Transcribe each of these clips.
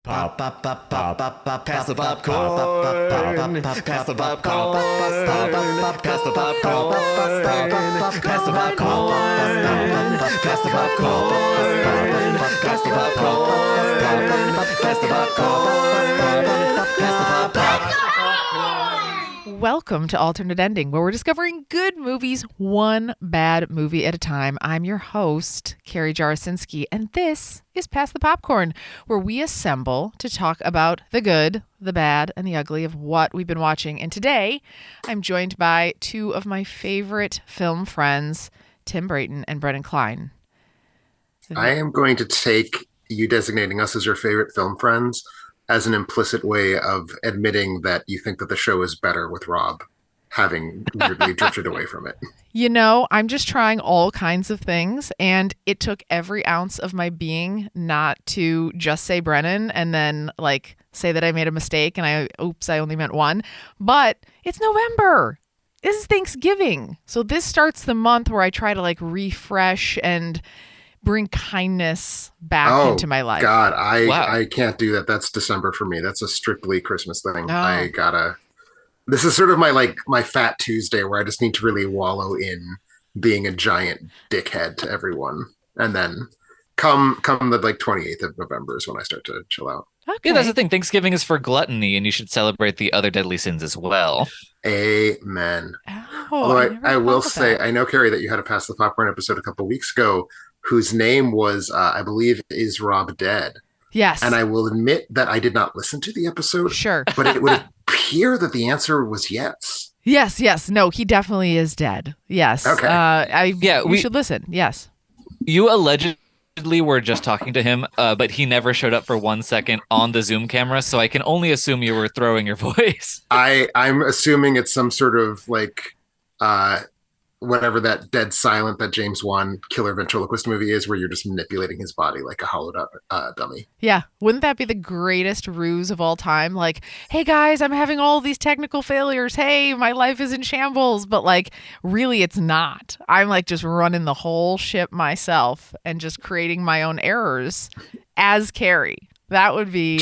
Pop, pop, pop, pop, pop, pop, pass the popcorn. Pass the popcorn. Pass the popcorn. Pass the popcorn. Pass the popcorn. Pass the popcorn. Pass the popcorn. Pass the popcorn. Welcome to Alternate Ending, where we're discovering good movies, one bad movie at a time. I'm your host, Carrie Jarasinski, and this is Pass the Popcorn, where we assemble to talk about the good, the bad, and the ugly of what we've been watching. And today, I'm joined by two of my favorite film friends, Tim Brayton and Brennan Klein. I am going to take you designating us as your favorite film friends as an implicit way of admitting that you think that the show is better with Rob having weirdly drifted away from it. You know, I'm just trying all kinds of things, and it took every ounce of my being not to just say Brennan and then say that I made a mistake and I only meant one. But it's November. This is Thanksgiving. So this starts the month where I try to refresh and bring kindness back into my life. God, I can't do that. That's December for me. That's a strictly Christmas thing. Oh. This is sort of my Fat Tuesday where I just need to really wallow in being a giant dickhead to everyone. And then come the 28th of November is when I start to chill out. Okay. Yeah, that's the thing. Thanksgiving is for gluttony, and you should celebrate the other deadly sins as well. Amen. Oh, Although I will say, I know, Carrie, that you had a Pass the Popcorn episode a couple weeks ago whose name was, I believe, Is Rob Dead? Yes. And I will admit that I did not listen to the episode. Sure. But it would appear that the answer was yes. Yes. No, he definitely is dead. Yes. Okay. We should listen. Yes. You allegedly were just talking to him, but he never showed up for 1 second on the Zoom camera, so I can only assume you were throwing your voice. I'm assuming it's some sort of whatever that Dead Silent, that James Wan killer ventriloquist movie is, where you're just manipulating his body like a hollowed up dummy. Yeah. Wouldn't that be the greatest ruse of all time? Hey guys, I'm having all these technical failures. Hey, my life is in shambles. But really it's not. I'm just running the whole ship myself and just creating my own errors as Carrie. That would be...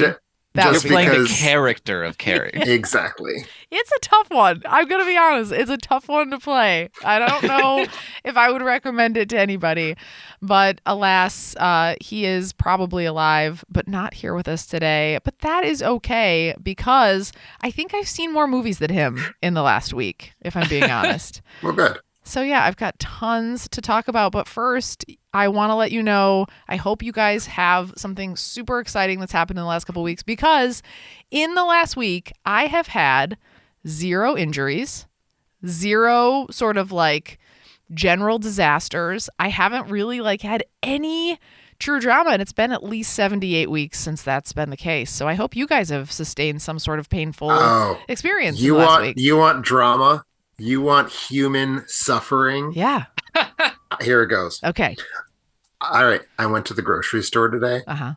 You're playing the character of Carrie. Exactly. It's a tough one. I'm going to be honest. It's a tough one to play. I don't know if I would recommend it to anybody. But alas, he is probably alive, but not here with us today. But that is okay, because I think I've seen more movies than him in the last week, if I'm being honest. Well, good. So yeah, I've got tons to talk about, but first I want to let you know, I hope you guys have something super exciting that's happened in the last couple of weeks, because in the last week I have had 0 injuries, 0 sort of general disasters. I haven't really had any true drama, and it's been at least 78 weeks since that's been the case. So I hope you guys have sustained some sort of painful experience in the last week. You want drama? You want human suffering? Yeah. Here it goes. Okay. All right. I went to the grocery store today. Uh-huh.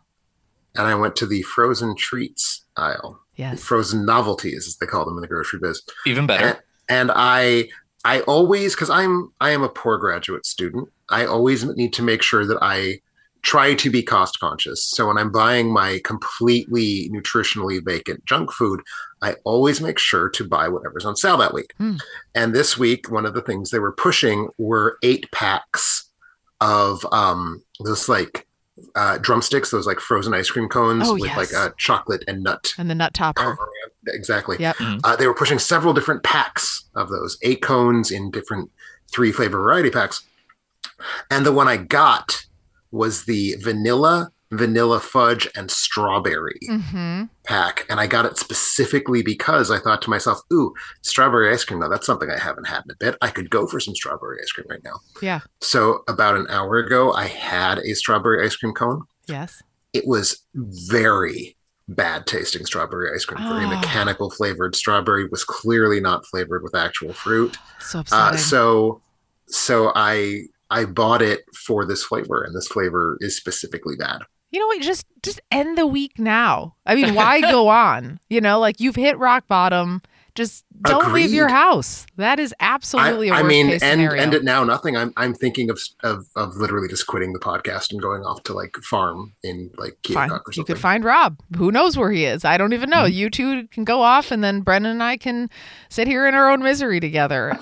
And I went to the frozen treats aisle. Yes. Frozen novelties, as they call them in the grocery biz. Even better. And I always, because I am a poor graduate student, I always need to make sure that I try to be cost conscious. So when I'm buying my completely nutritionally vacant junk food, I always make sure to buy whatever's on sale that week. And this week, one of the things they were pushing were 8 packs of those drumsticks, those frozen ice cream cones with chocolate and nut. And the nut topper. Exactly. Yep. They were pushing several different packs of those 8 cones in different 3 flavor variety packs. And the one I got was the vanilla fudge, and strawberry pack. And I got it specifically because I thought to myself, ooh, strawberry ice cream. Now that's something I haven't had in a bit. I could go for some strawberry ice cream right now. Yeah. So about an hour ago, I had a strawberry ice cream cone. Yes. It was very bad tasting strawberry ice cream. Very mechanical flavored. Strawberry was clearly not flavored with actual fruit. So upsetting. So I bought it for this flavor, and this flavor is specifically bad. You know what? Just end the week now. I mean, why go on? You've hit rock bottom. Just don't leave your Agreed. house. That is absolutely a worst case scenario. end it now. Nothing. I'm thinking of literally just quitting the podcast and going off to like farm in like Fine. Keokuk or You something. could find Rob. Who knows where he is? I don't even know. Mm-hmm. You two can go off, and then Brennan and I can sit here in our own misery together.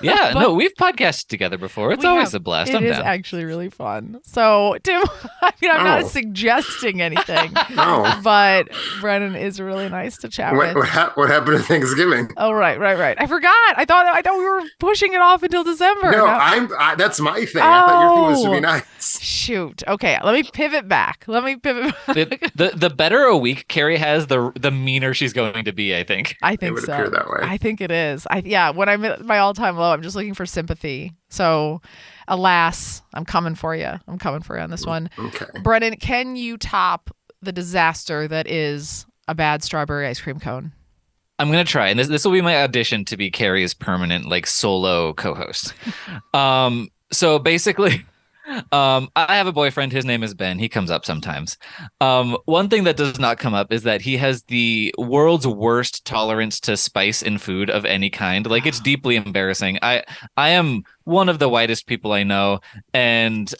Yeah, But no, we've podcasted together before. It's we always have- a blast. It I'm is down. actually really fun. So, Tim, I mean, I'm not Oh. suggesting anything, No. but Brennan is really nice to chat with. What happened to Thanksgiving? Oh, right. I forgot. I thought we were pushing it off until December. No, Now- that's my thing. I thought your thing was to Oh. be nice. Shoot. Okay, let me pivot back. The better a week Carrie has, the meaner she's going to be, I think. I It think would so. appear that way. I think it is. When I'm at my all-time low, I'm just looking for sympathy. So, alas, I'm coming for you. I'm coming for you on this one. Okay. Brennan, can you top the disaster that is a bad strawberry ice cream cone? I'm gonna try, and this will be my audition to be Carrie's permanent like solo co-host. So basically, I have a boyfriend. His name is Ben. He comes up sometimes. One thing that does not come up is that he has the world's worst tolerance to spice in food of any kind. Like, it's deeply embarrassing. I am one of the whitest people I know, and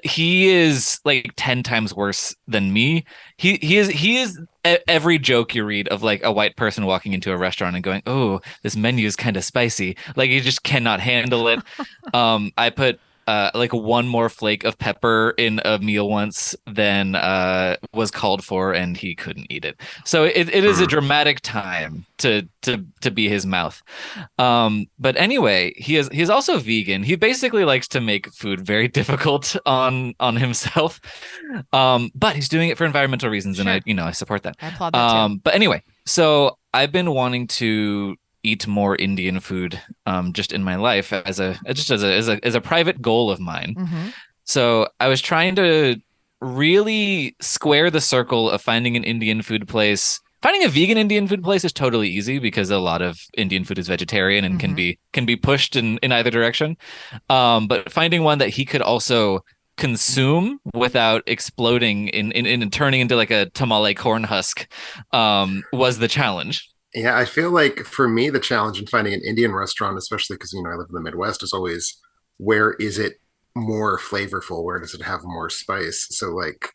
he is like 10 times worse than me. He is every joke you read of like a white person walking into a restaurant and going, "Oh, this menu is kind of spicy." Like, he just cannot handle it. I put like one more flake of pepper in a meal once than was called for, and he couldn't eat it. So it is a dramatic time to be his mouth. But anyway, he is also vegan. He basically likes to make food very difficult on himself. But he's doing it for environmental reasons, Sure. and I support that. I applaud that too. But anyway, so I've been wanting to eat more Indian food just in my life as a private goal of mine. Mm-hmm. So I was trying to really square the circle of finding an Indian food place. Finding a vegan Indian food place is totally easy because a lot of Indian food is vegetarian and can be pushed in either direction. But finding one that he could also consume without exploding in turning into like a tamale corn husk was the challenge. Yeah, I feel like for me, the challenge in finding an Indian restaurant, especially because, I live in the Midwest, is always where is it more flavorful? Where does it have more spice? So like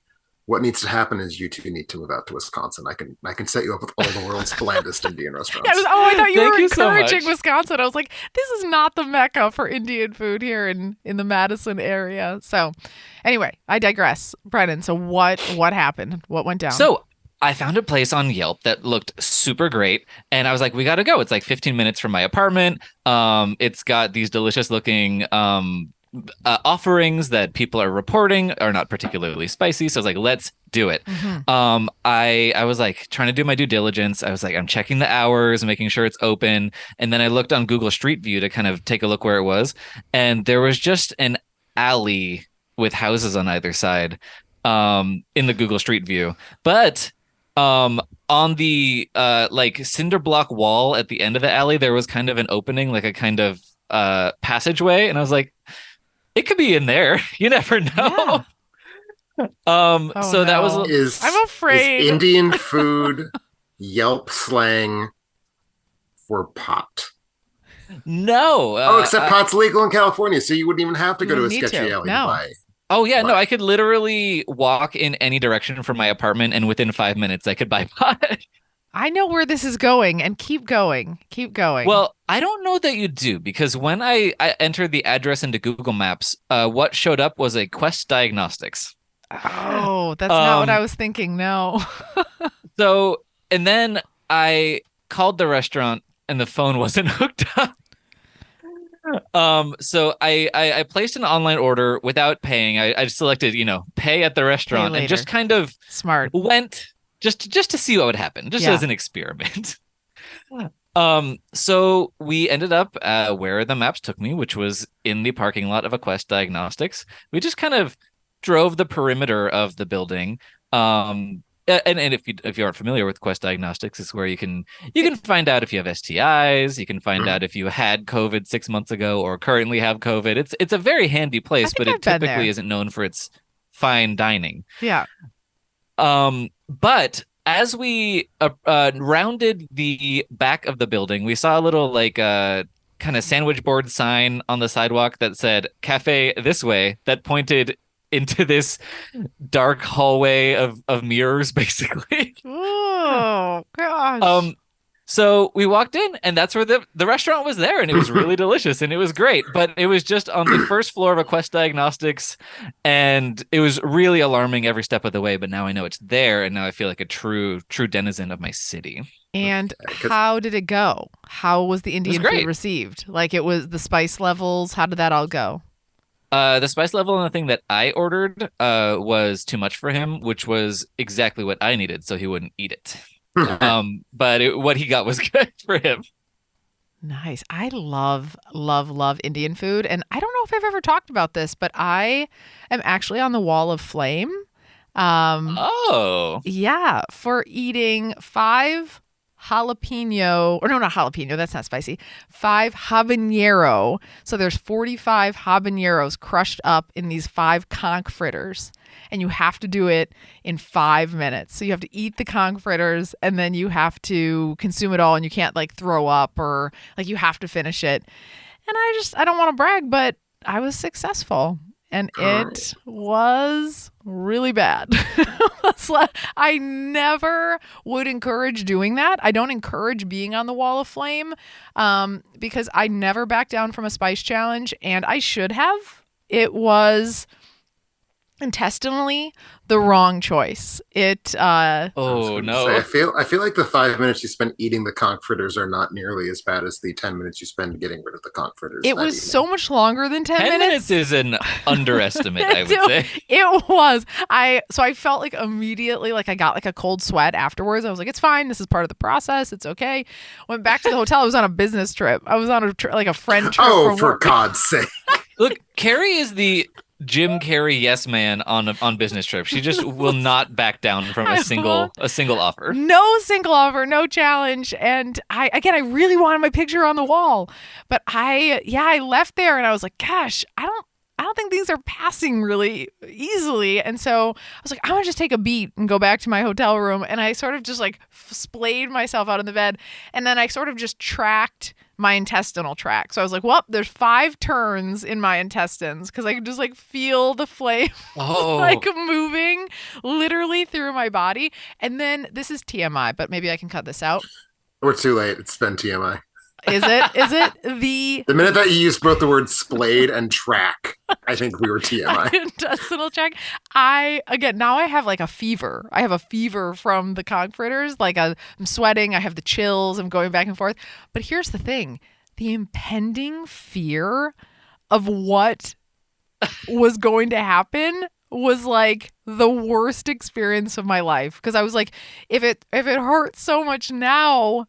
what needs to happen is you two need to move out to Wisconsin. I can set you up with all the world's blandest Indian restaurants. I thought you Thank were you so encouraging much. Wisconsin. I was like, this is not the mecca for Indian food here in the Madison area. So anyway, I digress. Brennan, so what happened? What went down? So I found a place on Yelp that looked super great, and I was like, we got to go. It's like 15 minutes from my apartment. It's got these delicious looking offerings that people are reporting are not particularly spicy. So I was like, let's do it. Mm-hmm. I was like trying to do my due diligence. I was like, I'm checking the hours, making sure it's open. And then I looked on Google Street View to kind of take a look where it was. And there was just an alley with houses on either side in the Google Street View. But on the like cinder block wall at the end of the alley, there was kind of an opening, like a kind of passageway. And I was like, it could be in there. You never know. Yeah. So that was I'm afraid. Is Indian food Yelp slang for pot? no. Except pot's legal in California, so you wouldn't even have to You go to a wouldn't need sketchy to. alley No. to buy. Oh yeah, no, What? I could literally walk in any direction from my apartment, and within 5 minutes, I could buy pot. I know where this is going, and keep going. Keep going. Well, I don't know that you do, because when I entered the address into Google Maps, what showed up was a Quest Diagnostics. oh, that's not what I was thinking. No. So, and then I called the restaurant, and the phone wasn't hooked up. So I placed an online order without paying. I selected, pay at the restaurant, later. and just kind of Smart. went just to see what would happen, just Yeah. as an experiment. So we ended up where the maps took me, which was in the parking lot of a Quest Diagnostics. We just kind of drove the perimeter of the building. And if you aren't familiar with Quest Diagnostics, it's where you can find out if you have STIs, you can find out if you had COVID 6 months ago or currently have COVID. It's a very handy place, think but I've it been there. typically isn't known for its fine dining. Yeah. But as we rounded the back of the building, we saw a little like kind of sandwich board sign on the sidewalk that said "Cafe this way," that pointed into this dark hallway of mirrors, basically. Oh gosh. So we walked in, and that's where the restaurant was there, and it was really delicious, and it was great. But it was just on the first floor of a Quest Diagnostics, and it was really alarming every step of the way. But now I know it's there, and now I feel like a true denizen of my city. And how did it go? How was the Indian food received? Like, it was the spice levels. How did that all go? The spice level on the thing that I ordered was too much for him, which was exactly what I needed, so he wouldn't eat it. But what he got was good for him. Nice. I love Indian food. And I don't know if I've ever talked about this, but I am actually on the Wall of Flame. Yeah, for eating 5 jalapeno, or no, not jalapeno, that's not spicy, 5 habanero. So there's 45 habaneros crushed up in these 5 conch fritters. And you have to do it in 5 minutes. So you have to eat the conch fritters, and then you have to consume it all, and you can't like throw up, or like you have to finish it. And I don't want to brag, but I was successful, and it was really bad. I never would encourage doing that. I don't encourage being on the Wall of Flame because I never backed down from a spice challenge, and I should have. It was intestinally the wrong choice. Oh no. I feel like the 5 minutes you spent eating the conch fritters are not nearly as bad as the 10 minutes you spend getting rid of the conch fritters. It was so much longer than 10 minutes. 10 minutes is an underestimate, I would say. It was. So I felt like immediately like I got like a cold sweat afterwards. I was like, it's fine. This is part of the process. It's okay. Went back to the hotel. I was on a business trip. I was on a friend trip. Oh, for God's sake. Look, Carrie is the Jim Carrey yes man on business trips. She just will not back down from a single offer. No single offer, no challenge. And I really wanted my picture on the wall. But I left there and I was like, gosh, I don't think things are passing really easily. And so I was like, I'm gonna just take a beat and go back to my hotel room. And I sort of just like splayed myself out in the bed. And then I sort of just tracked my intestinal tract. So I was like, well, there's 5 turns in my intestines because I could just like feel the flame like moving literally through my body. And then this is TMI, but maybe I can cut this out. We're too late. It's been TMI. Is it the minute that you used both the words splayed and track, I think we were TMI. Intestinal tract. Now I have like a fever. I have a fever from the conch fritters. Like I'm sweating. I have the chills. I'm going back and forth. But here's the thing: the impending fear of what was going to happen was like the worst experience of my life. Because I was like, if it hurts so much now,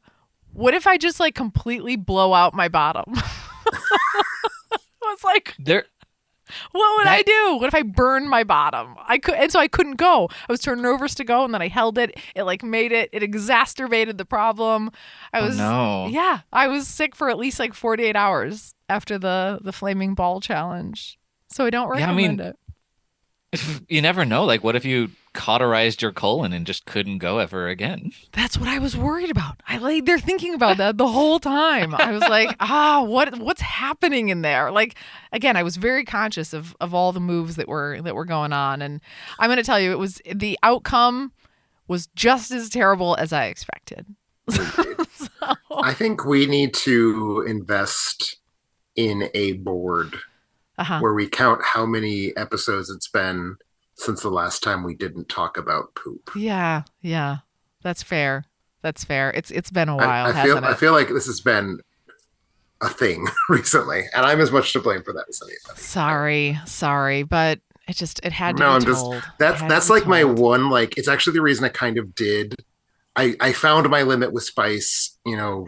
what if I just like completely blow out my bottom? I was like, what would I do? What if I burned my bottom? So I couldn't go. I was turning over to go, and then I held it. It like it exacerbated the problem. I was sick for at least like 48 hours after the flaming ball challenge. So I don't recommend it. You never know. Like, what if you cauterized your colon and just couldn't go ever again? That's what I was worried about. I laid there thinking about that the whole time. I was like, what's happening in there? Like, again, I was very conscious of all the moves that were going on, and I'm going to tell you, the outcome was just as terrible as I expected. I think we need to invest in a board where we count how many episodes it's been since the last time we didn't talk about poop. Yeah. That's fair. It's been a while, hasn't it? I feel like this has been a thing recently, and I'm as much to blame for that as anybody. Sorry, but it had to be told. That's like my one, like, it's actually the reason I kind of did. I found my limit with spice,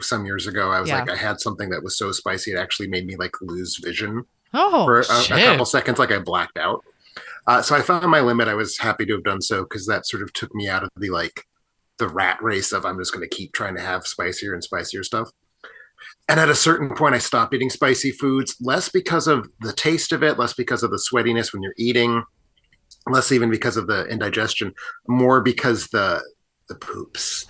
some years ago. I was like, I had something that was so spicy it actually made me like lose vision for a couple seconds, like I blacked out. So I found my limit. I was happy to have done so because that sort of took me out of the rat race of I'm just going to keep trying to have spicier and spicier stuff. And at a certain point, I stopped eating spicy foods, less because of the taste of it, less because of the sweatiness when you're eating, less even because of the indigestion, more because the The poops.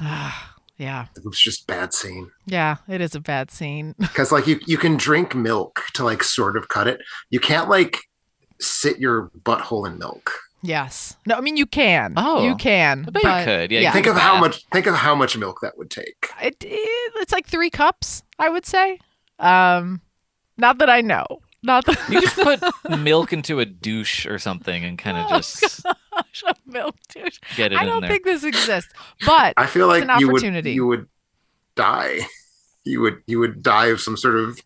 Yeah. The poops just bad scene. Yeah, it is a bad scene. Because like you can drink milk to like sort of cut it. You can't like sit your butthole in milk. Yes. No, I mean you can. Oh, you can. I bet you could. Yeah. Think of how much milk that would take. It's like 3 cups, I would say. Not that I know. Not that You just put milk into a douche or something and kind of just a milk douche. get it I in don't there. think this exists, but I feel like it's an opportunity. you would die. You would die of some sort of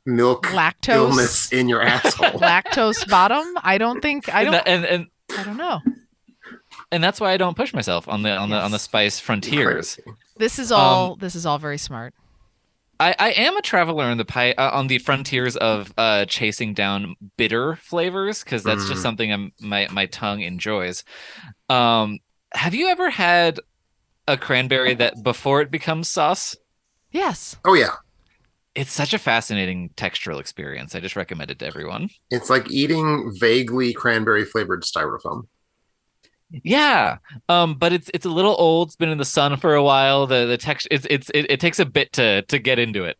milk Lactose illness in your asshole. Lactose bottom. I don't And I don't know. And that's why I don't push myself on the spice frontiers. Crazy. This is all very smart. I am a traveler on the frontiers of chasing down bitter flavors because that's just something my tongue enjoys. Have you ever had a cranberry that before it becomes sauce? Yes. Oh yeah. It's such a fascinating textural experience. I just recommend it to everyone. It's like eating vaguely cranberry flavored styrofoam. Yeah, but it's a little old. It's been in the sun for a while. The text it takes a bit to get into it.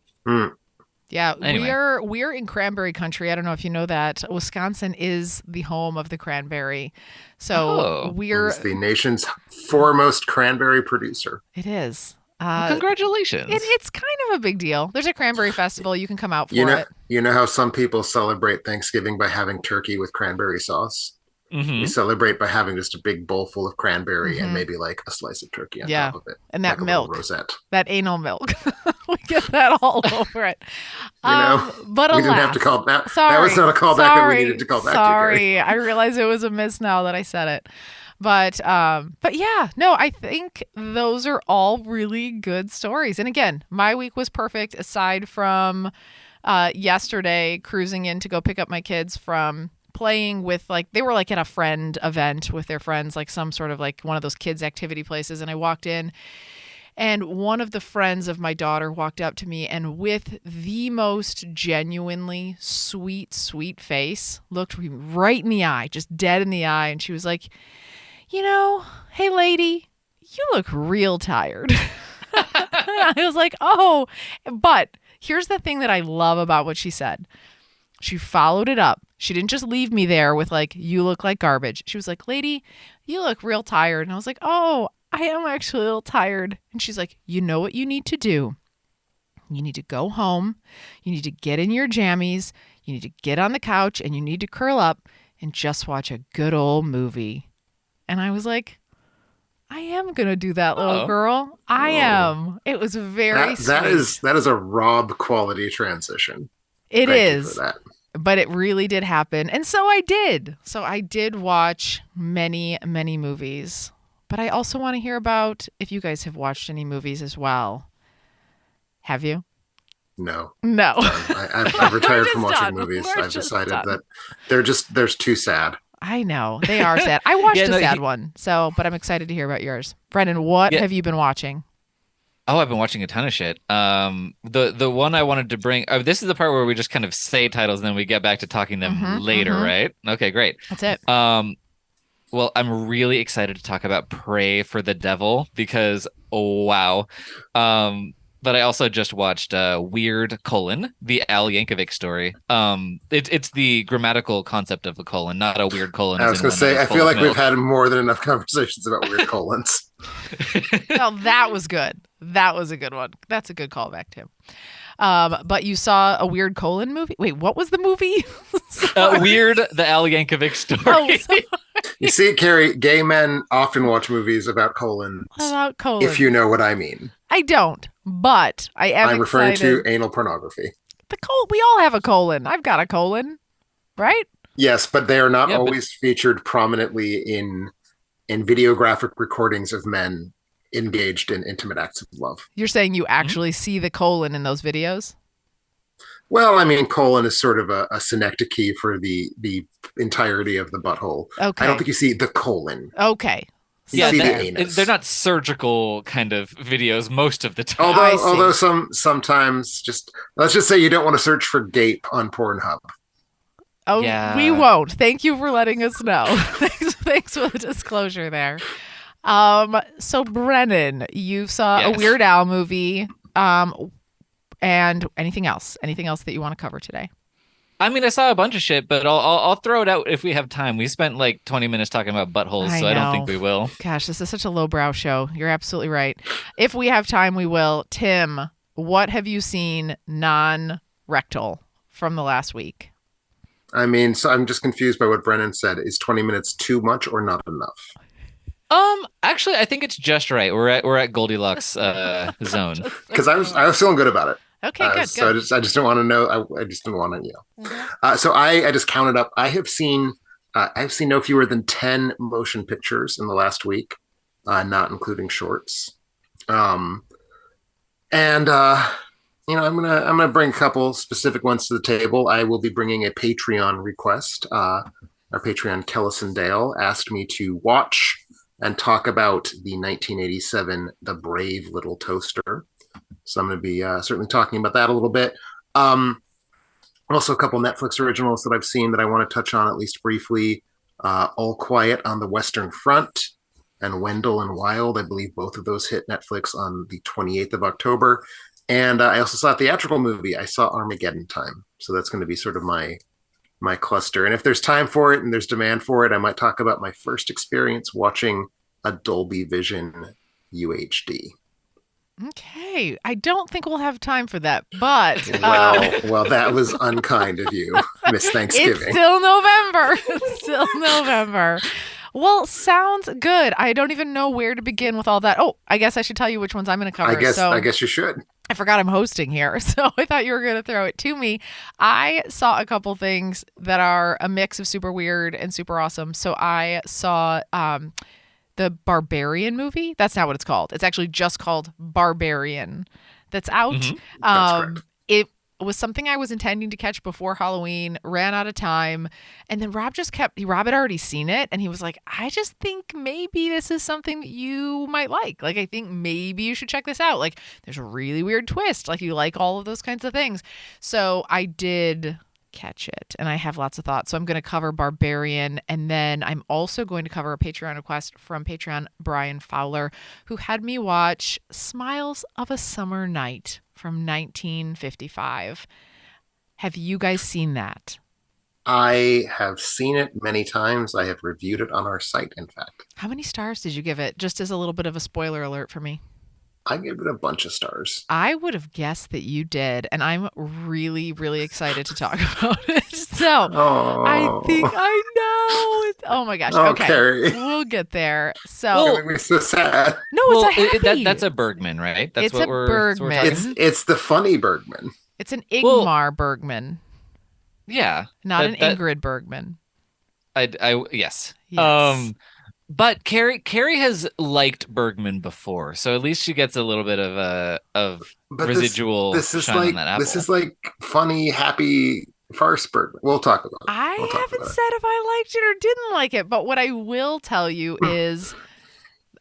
Yeah, Anyway. we're in cranberry country. I don't know if you know that. Wisconsin is the home of the cranberry. So It's the nation's foremost cranberry producer. It is. Congratulations. It's kind of a big deal. There's a cranberry festival. You can come out for it. You know how some people celebrate Thanksgiving by having turkey with cranberry sauce? Mm-hmm. We celebrate by having just a big bowl full of cranberry and maybe like a slice of turkey on top of it. And that like milk. Rosette. That anal milk. We get that all over it. But we alas, didn't have to call that. Sorry, that was not a callback that we needed to call back to. Sorry, I realize it was a miss now that I said it. But yeah, no, I think those are all really good stories. And again, my week was perfect aside from yesterday cruising in to go pick up my kids from playing with, like, they were like at a friend event with their friends, like some sort of like one of those kids activity places. And I walked in and one of the friends of my daughter walked up to me and with the most genuinely sweet face looked me right in the eye, just dead in the eye. And she was like, hey lady, you look real tired. I was like, oh, but here's the thing that I love about what she said. She followed it up. She didn't just leave me there with like, you look like garbage. She was like, lady, you look real tired. And I was like, oh, I am actually a little tired. And she's like, you know what you need to do? You need to go home. You need to get in your jammies. You need to get on the couch and you need to curl up and just watch a good old movie. And I was like, I am going to do that, little girl. I am. It was very sweet. That is a Rob quality transition. It Thank is. you for that. But it really did happen. And so I did. So I did watch many, many movies. But I also want to hear about if you guys have watched any movies as well. Have you? No. I've retired from watching movies. I've decided that they're too sad. I know. They are sad. I watched a sad one. But I'm excited to hear about yours. Brennan, what have you been watching? Oh, I've been watching a ton of shit. The one I wanted to bring. This is the part where we just kind of say titles and then we get back to talking them later, right? Okay, great. That's it. Well, I'm really excited to talk about Pray for the Devil because wow. But I also just watched Weird: the Al Yankovic Story. It's the grammatical concept of a colon, not a weird colon. I was going to say, I feel like we've had more than enough conversations about weird colons. No, that was good. That was a good one. That's a good callback, Tim. But you saw a Weird colon movie? Wait, what was the movie? Weird: the Al Yankovic Story. Oh, you see, Carrie, gay men often watch movies about colons. About colons. If you know what I mean. I don't, but I'm referring excited. to anal pornography. We all have a colon. I've got a colon, right? Yes, but they are not always featured prominently in videographic recordings of men engaged in intimate acts of love. You're saying you actually see the colon in those videos? Well, I mean, colon is sort of a synecdoche for the entirety of the butthole. Okay. I don't think you see the colon. Okay. You see the anus. They're not surgical kind of videos most of the time. Although sometimes let's just say you don't want to search for gape on Pornhub. Oh, yeah. We won't. Thank you for letting us know. Thanks for the disclosure there. So Brennan, you saw a Yes. Weird Al movie. And anything else? Anything else that you want to cover today? I mean, I saw a bunch of shit, but I'll throw it out if we have time. We spent like 20 minutes talking about buttholes, so I don't think we will. Gosh, this is such a lowbrow show. You're absolutely right. If we have time, we will. Tim, what have you seen non-rectal from the last week? I mean, so I'm just confused by what Brennan said. Is 20 minutes too much or not enough? Actually, I think it's just right. We're at Goldilocks zone. Because I was feeling good about it. Okay, good. So good. I just didn't want to know. I just didn't want to, So I just counted up. I've seen no fewer than 10 motion pictures in the last week, not including shorts. I'm gonna bring a couple specific ones to the table. I will be bringing a Patreon request. Our Patreon Kellison Dale asked me to watch and talk about the 1987 The Brave Little Toaster. So I'm going to be certainly talking about that a little bit. Also, a couple Netflix originals that I've seen that I want to touch on at least briefly. All Quiet on the Western Front and Wendell and Wild. I believe both of those hit Netflix on the 28th of October. And I also saw a theatrical movie. I saw Armageddon Time. So that's going to be sort of my cluster. And if there's time for it and there's demand for it, I might talk about my first experience watching a Dolby Vision UHD. Okay. I don't think we'll have time for that, but Well, that was unkind of you, Miss Thanksgiving. It's still November. It's still November. Well, sounds good. I don't even know where to begin with all that. Oh, I guess I should tell you which ones I'm going to cover. I guess you should. I forgot I'm hosting here, so I thought you were going to throw it to me. I saw a couple things that are a mix of super weird and super awesome. So I saw the Barbarian movie. That's not what it's called. It's actually just called Barbarian. That's out. Mm-hmm. That's correct. It was something I was intending to catch before Halloween, ran out of time, and then Rob had already seen it, and he was like, I just think maybe this is something that you might like. Like, I think maybe you should check this out. Like, there's a really weird twist. Like, you like all of those kinds of things. So I did catch it, and I have lots of thoughts. So I'm going to cover Barbarian, and then I'm also going to cover a Patreon request from Patreon Brian Fowler, who had me watch Smiles of a Summer Night from 1955. Have you guys seen that? I have seen it many times. I have reviewed it on our site, in fact. How many stars did you give it? Just as a little bit of a spoiler alert for me. I gave it a bunch of stars. I would have guessed that you did, and I'm really, really excited to talk about it. So I think I know. Oh my gosh. Okay. Carrie. We'll get there. So Well, we're so sad. no, it's a happy. That's a Bergman, right? That's It's what a we're Bergman. talking- It's the funny Bergman. It's an Ingmar Bergman, Yeah. not an Ingrid Bergman. Yes. Yes. But Carrie has liked Bergman before, so at least she gets a little bit of But residual this is shine like on that apple. this is like funny, happy farce Bergman. We'll talk about it. I We'll talk haven't about it. said if I liked it or didn't like it, but what I will tell you is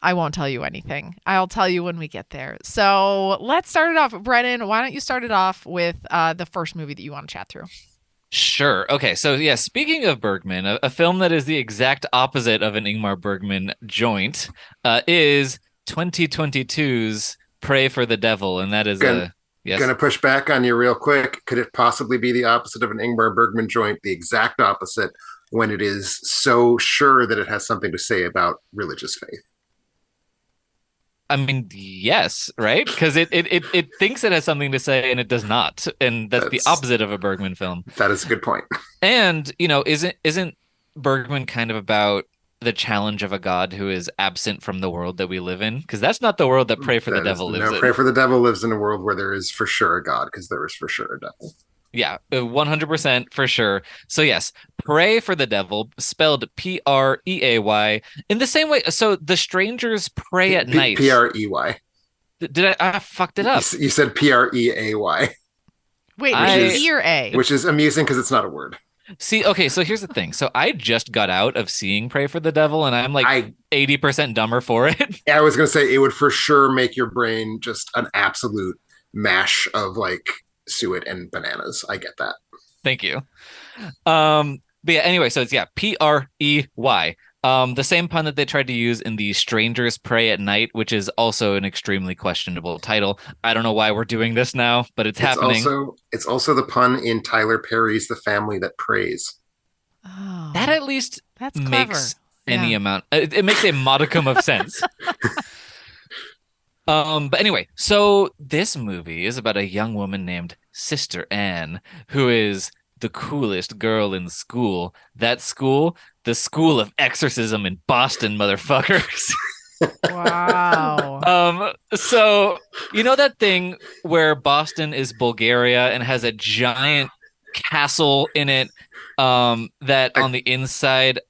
I won't tell you anything. I'll tell you when we get there. So let's start it off. Brennan, why don't you start it off with the first movie that you want to chat through? Sure. Okay. So yeah, speaking of Bergman, a film that is the exact opposite of an Ingmar Bergman joint is 2022's Pray for the Devil, and that is yes. Gonna push back on you real quick. Could it possibly be the opposite of an Ingmar Bergman joint? The exact opposite, when it is so sure that it has something to say about religious faith. I mean, yes, right? Because it thinks it has something to say and it does not, and that's the opposite of a Bergman film. That is a good point. And isn't Bergman kind of about the challenge of a God who is absent from the world that we live in? Because that's not the world that Pray for the Devil lives in. Pray for the Devil lives in a world where there is for sure a God, because there is for sure a devil. Yeah, 100% for sure. So yes, Pray for the Devil, spelled Preay, in the same way. So the strangers pray at night. Prey. Did I fucked it up? You said Preay, Wait, which is E or A? which is amusing because it's not a word. See, okay, so here's the thing. So I just got out of seeing Pray for the Devil, and I'm like 80% dumber for it. I was going to say it would for sure make your brain just an absolute mash of like suet and bananas. I get that. Thank you. But yeah, anyway, so it's Prey. The same pun that they tried to use in The Strangers Pray at Night, which is also an extremely questionable title. I don't know why we're doing this now, but it's happening. It's also the pun in Tyler Perry's The Family That Prays. Oh, That at least that's makes clever. any Yeah. amount. It makes a modicum of sense. But anyway, so this movie is about a young woman named Sister Anne, who is the coolest girl in school. That school, the School of Exorcism in Boston, motherfuckers. Wow. So you know that thing where Boston is Bulgaria and has a giant castle in it, that on the inside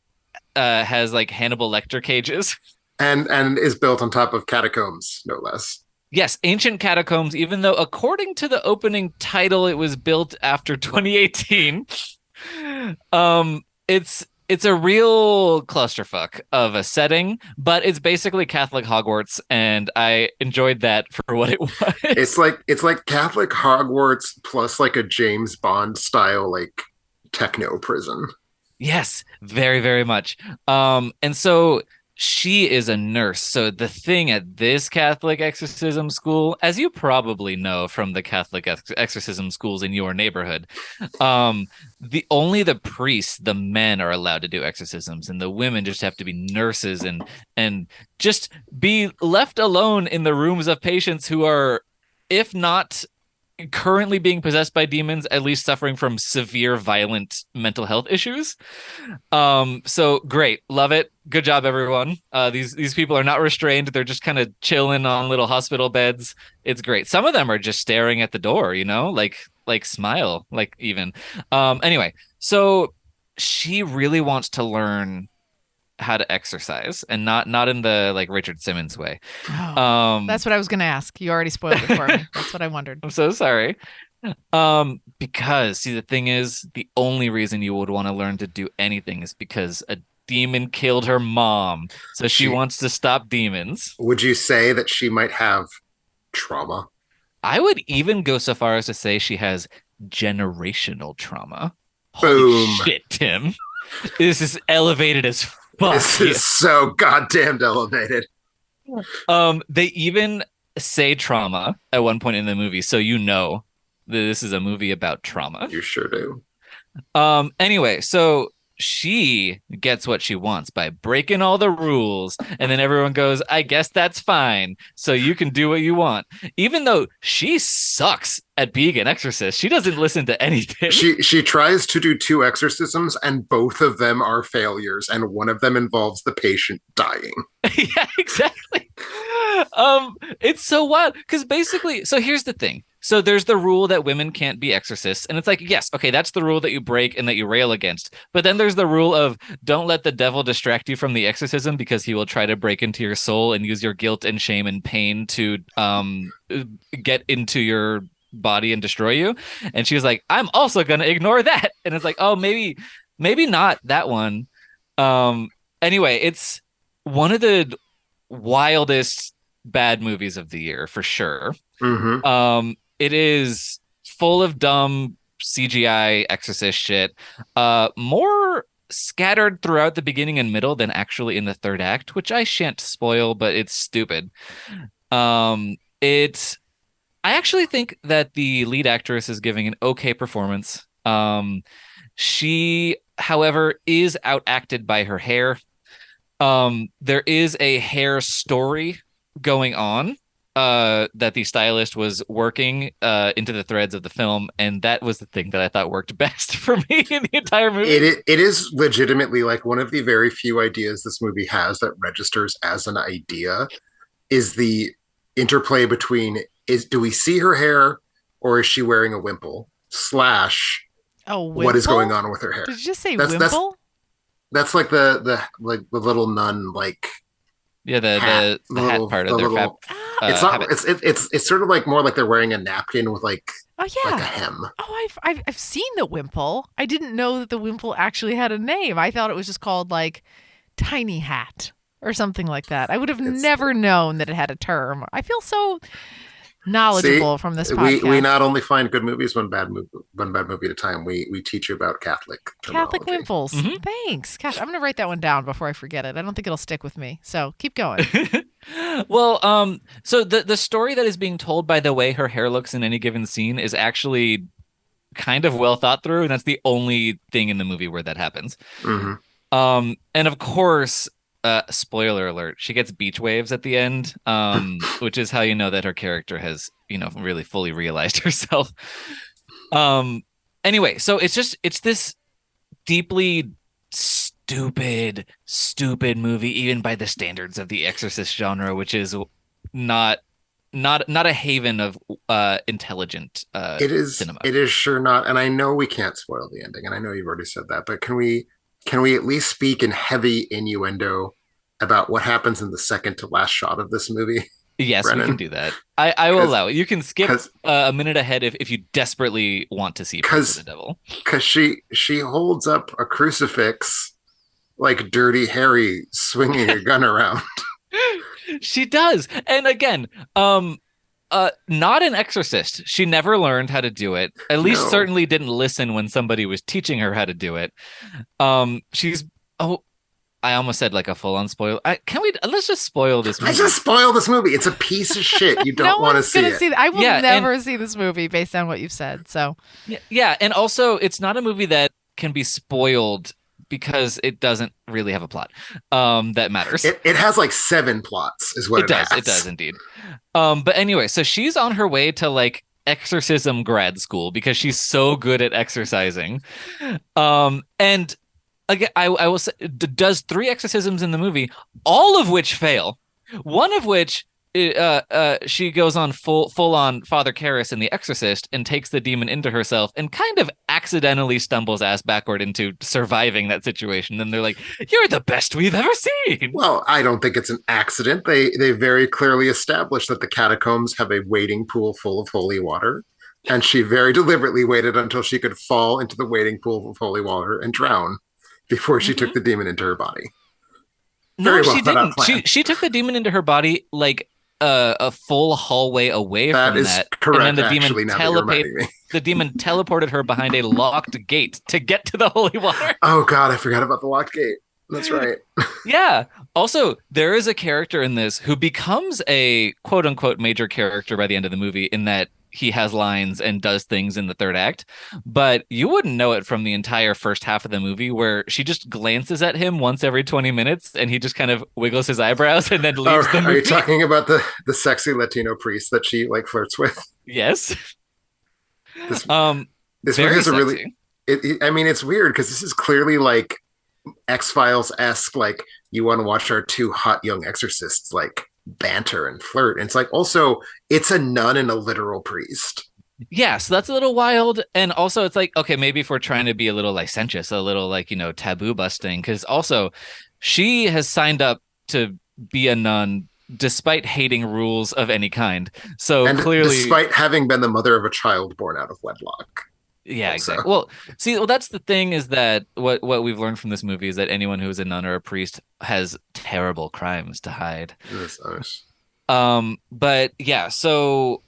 has like Hannibal Lecter cages. And is built on top of catacombs, no less. Yes, ancient catacombs, even though according to the opening title, it was built after 2018. It's a real clusterfuck of a setting, but it's basically Catholic Hogwarts, and I enjoyed that for what it was. It's like Catholic Hogwarts plus like a James Bond style like techno prison. Yes, very, very much. And so she is a nurse. So the thing at this Catholic exorcism school, as you probably know from the Catholic exorcism schools in your neighborhood, the priests, the men are allowed to do exorcisms, and the women just have to be nurses and just be left alone in the rooms of patients who are, if not currently being possessed by demons, at least suffering from severe violent mental health issues. So great, love it, good job everyone. These people are not restrained, they're just kind of chilling on little hospital beds. It's great. Some of them are just staring at the door, like smile, like even. Anyway, so she really wants to learn how to exercise, and not in the like Richard Simmons way. That's what I was going to ask. You already spoiled it for me. That's what I wondered. I'm so sorry. Because see, the thing is, the only reason you would want to learn to do anything is because a demon killed her mom. So she wants to stop demons. Would you say that she might have trauma? I would even go so far as to say she has generational trauma. Boom. Holy shit, Tim. This is elevated as fuck. This is so goddamn elevated. They even say trauma at one point in the movie, so you know that this is a movie about trauma. You sure do. Anyway, so she gets what she wants by breaking all the rules, and then everyone goes, I guess that's fine, so you can do what you want. Even though she sucks at being an exorcist, she doesn't listen to anything. She tries to do 2 exorcisms, and both of them are failures, and one of them involves the patient dying. Yeah, exactly. It's so wild because basically, so here's the thing. So there's the rule that women can't be exorcists, and it's like, yes, okay, that's the rule that you break and that you rail against. But then there's the rule of don't let the devil distract you from the exorcism, because he will try to break into your soul and use your guilt and shame and pain to get into your body and destroy you. And she was like, I'm also gonna ignore that. And it's like, oh, maybe not that one. Anyway, it's one of the wildest bad movies of the year for sure. Mm-hmm. It is full of dumb CGI exorcist shit, more scattered throughout the beginning and middle than actually in the third act, which I shan't spoil, but it's stupid. I actually think that the lead actress is giving an okay performance. She, however, is outacted by her hair. There is a hair story going on that the stylist was working into the threads of the film, and that was the thing that I thought worked best for me in the entire movie. It is legitimately like one of the very few ideas this movie has that registers as an idea is the interplay between do we see her hair, or is she wearing a wimple / what is going on with her hair? Did you just say wimple? That's like the little nun, like the hat part of their fab. It's not. It's sort of like more like they're wearing a napkin with like like a hem. Oh, I've seen the wimple. I didn't know that the wimple actually had a name. I thought it was just called like tiny hat or something like that. I would have never known that it had a term. I feel so knowledgeable See, from this podcast. we not only find good movies one bad movie at a time. We teach you about Catholic Catholic terminology. Wimples. Mhm. Thanks. Gosh, I'm gonna write that one down before I forget it. I don't think it'll stick with me. So keep going. Well, so the story that is being told by the way her hair looks in any given scene is actually kind of well thought through, and that's the only thing in the movie where that happens. hmm And of course, spoiler alert, she gets beach waves at the end, which is how you know that her character has, really fully realized herself. Anyway, so it's this deeply stupid movie, even by the standards of the Exorcist genre, which is not a haven of intelligent cinema. It is sure not. And I know we can't spoil the ending, and I know you've already said that, but can we at least speak in heavy innuendo about what happens in the second to last shot of this movie? Yes, Brennan? we can do that. I will allow it. You can skip a minute ahead if you desperately want to see Praise of the Devil. Because she holds up a crucifix like Dirty Harry swinging a gun around. She does. And again, not an exorcist. She never learned how to do it. At least certainly didn't listen when somebody was teaching her how to do it. I almost said like a full-on spoil. Let's just spoil this movie. Let's just spoil this movie. It's a piece of shit. You don't want to see it. I will never see this movie based on what you've said. So yeah, and also it's not a movie that can be spoiled because it doesn't really have a plot that matters. It has like 7 plots, is what it has. It does indeed. But anyway, so she's on her way to like exorcism grad school because she's so good at exorcising. And again, I will say, does 3 exorcisms in the movie, all of which fail. One of which she goes on full on Father Karras in The Exorcist and takes the demon into herself and kind of accidentally stumbles ass backward into surviving that situation. And they're like, "You're the best we've ever seen." Well, I don't think it's an accident. They very clearly established that the catacombs have a wading pool full of holy water, and she very deliberately waited until she could fall into the wading pool of holy water and drown before she took the demon into her body. Very well, she didn't. She took the demon into her body like a full hallway away that from is that. Correct, and then the demon me. teleported her behind a locked gate to get to the holy water. Oh God, I forgot about the locked gate. That's right. Yeah. Also, there is a character in this who becomes a quote unquote major character by the end of the movie in that he has lines and does things in the third act, but you wouldn't know it from the entire first half of the movie where she just glances at him once every 20 minutes and he just kind of wiggles his eyebrows and then leaves the movie. Are you talking about the sexy Latino priest that she like flirts with? Yes. This movie is a really, I mean, it's weird because this is clearly like X-Files-esque, like you want to watch our 2 hot young exorcists like banter and flirt. And it's like, also it's a nun and a literal priest. Yeah, so that's a little wild. And also it's like, okay, maybe if we're trying to be a little licentious, a little like, taboo busting, because also she has signed up to be a nun despite hating rules of any kind. So and clearly, despite having been the mother of a child born out of wedlock. Yeah, exactly. Well, that's the thing is that what we've learned from this movie is that anyone who is a nun or a priest has terrible crimes to hide. Yes. But yeah, so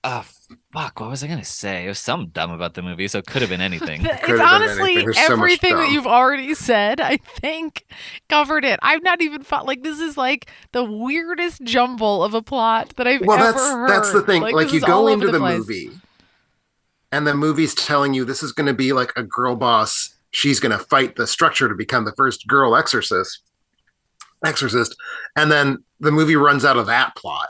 fuck, what was I gonna say? It was something dumb about the movie, so it could have been anything. It's honestly everything that you've already said, I think, covered it. I've not even thought like this is like the weirdest jumble of a plot that I've ever heard. That's the thing. Like you go into the movie and the movie's telling you this is going to be like a girl boss. She's going to fight the structure to become the first girl exorcist. And then the movie runs out of that plot.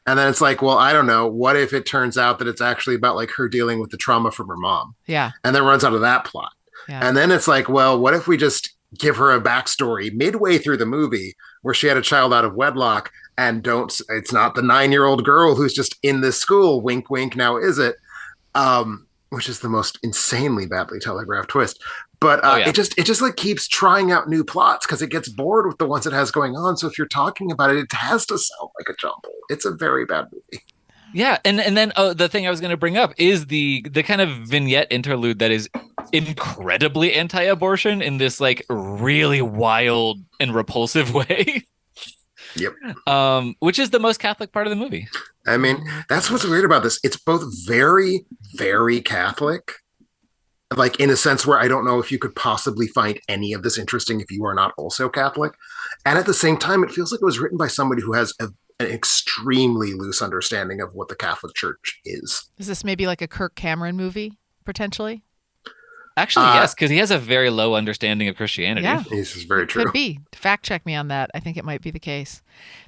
And then it's like, well, I don't know. What if it turns out that it's actually about like her dealing with the trauma from her mom? Yeah. And then runs out of that plot. Yeah. And then it's like, well, what if we just give her a backstory midway through the movie where she had a child out of wedlock and it's not the 9-year-old girl who's just in this school. Wink, wink. Now is it? Which is the most insanely badly telegraphed twist. But it just like keeps trying out new plots because it gets bored with the ones it has going on. So if you're talking about it, it has to sound like a jumble. It's a very bad movie. Yeah, and then the thing I was going to bring up is the kind of vignette interlude that is incredibly anti-abortion in this like really wild and repulsive way. Yep. Which is the most Catholic part of the movie. I mean, that's what's weird about this. It's both very, very Catholic, like in a sense where I don't know if you could possibly find any of this interesting if you are not also Catholic. And at the same time, it feels like it was written by somebody who has an extremely loose understanding of what the Catholic Church is. Is this maybe like a Kirk Cameron movie, potentially? Actually, yes, because he has a very low understanding of Christianity. Yeah. This is very true. Could be. Fact check me on that. I think it might be the case.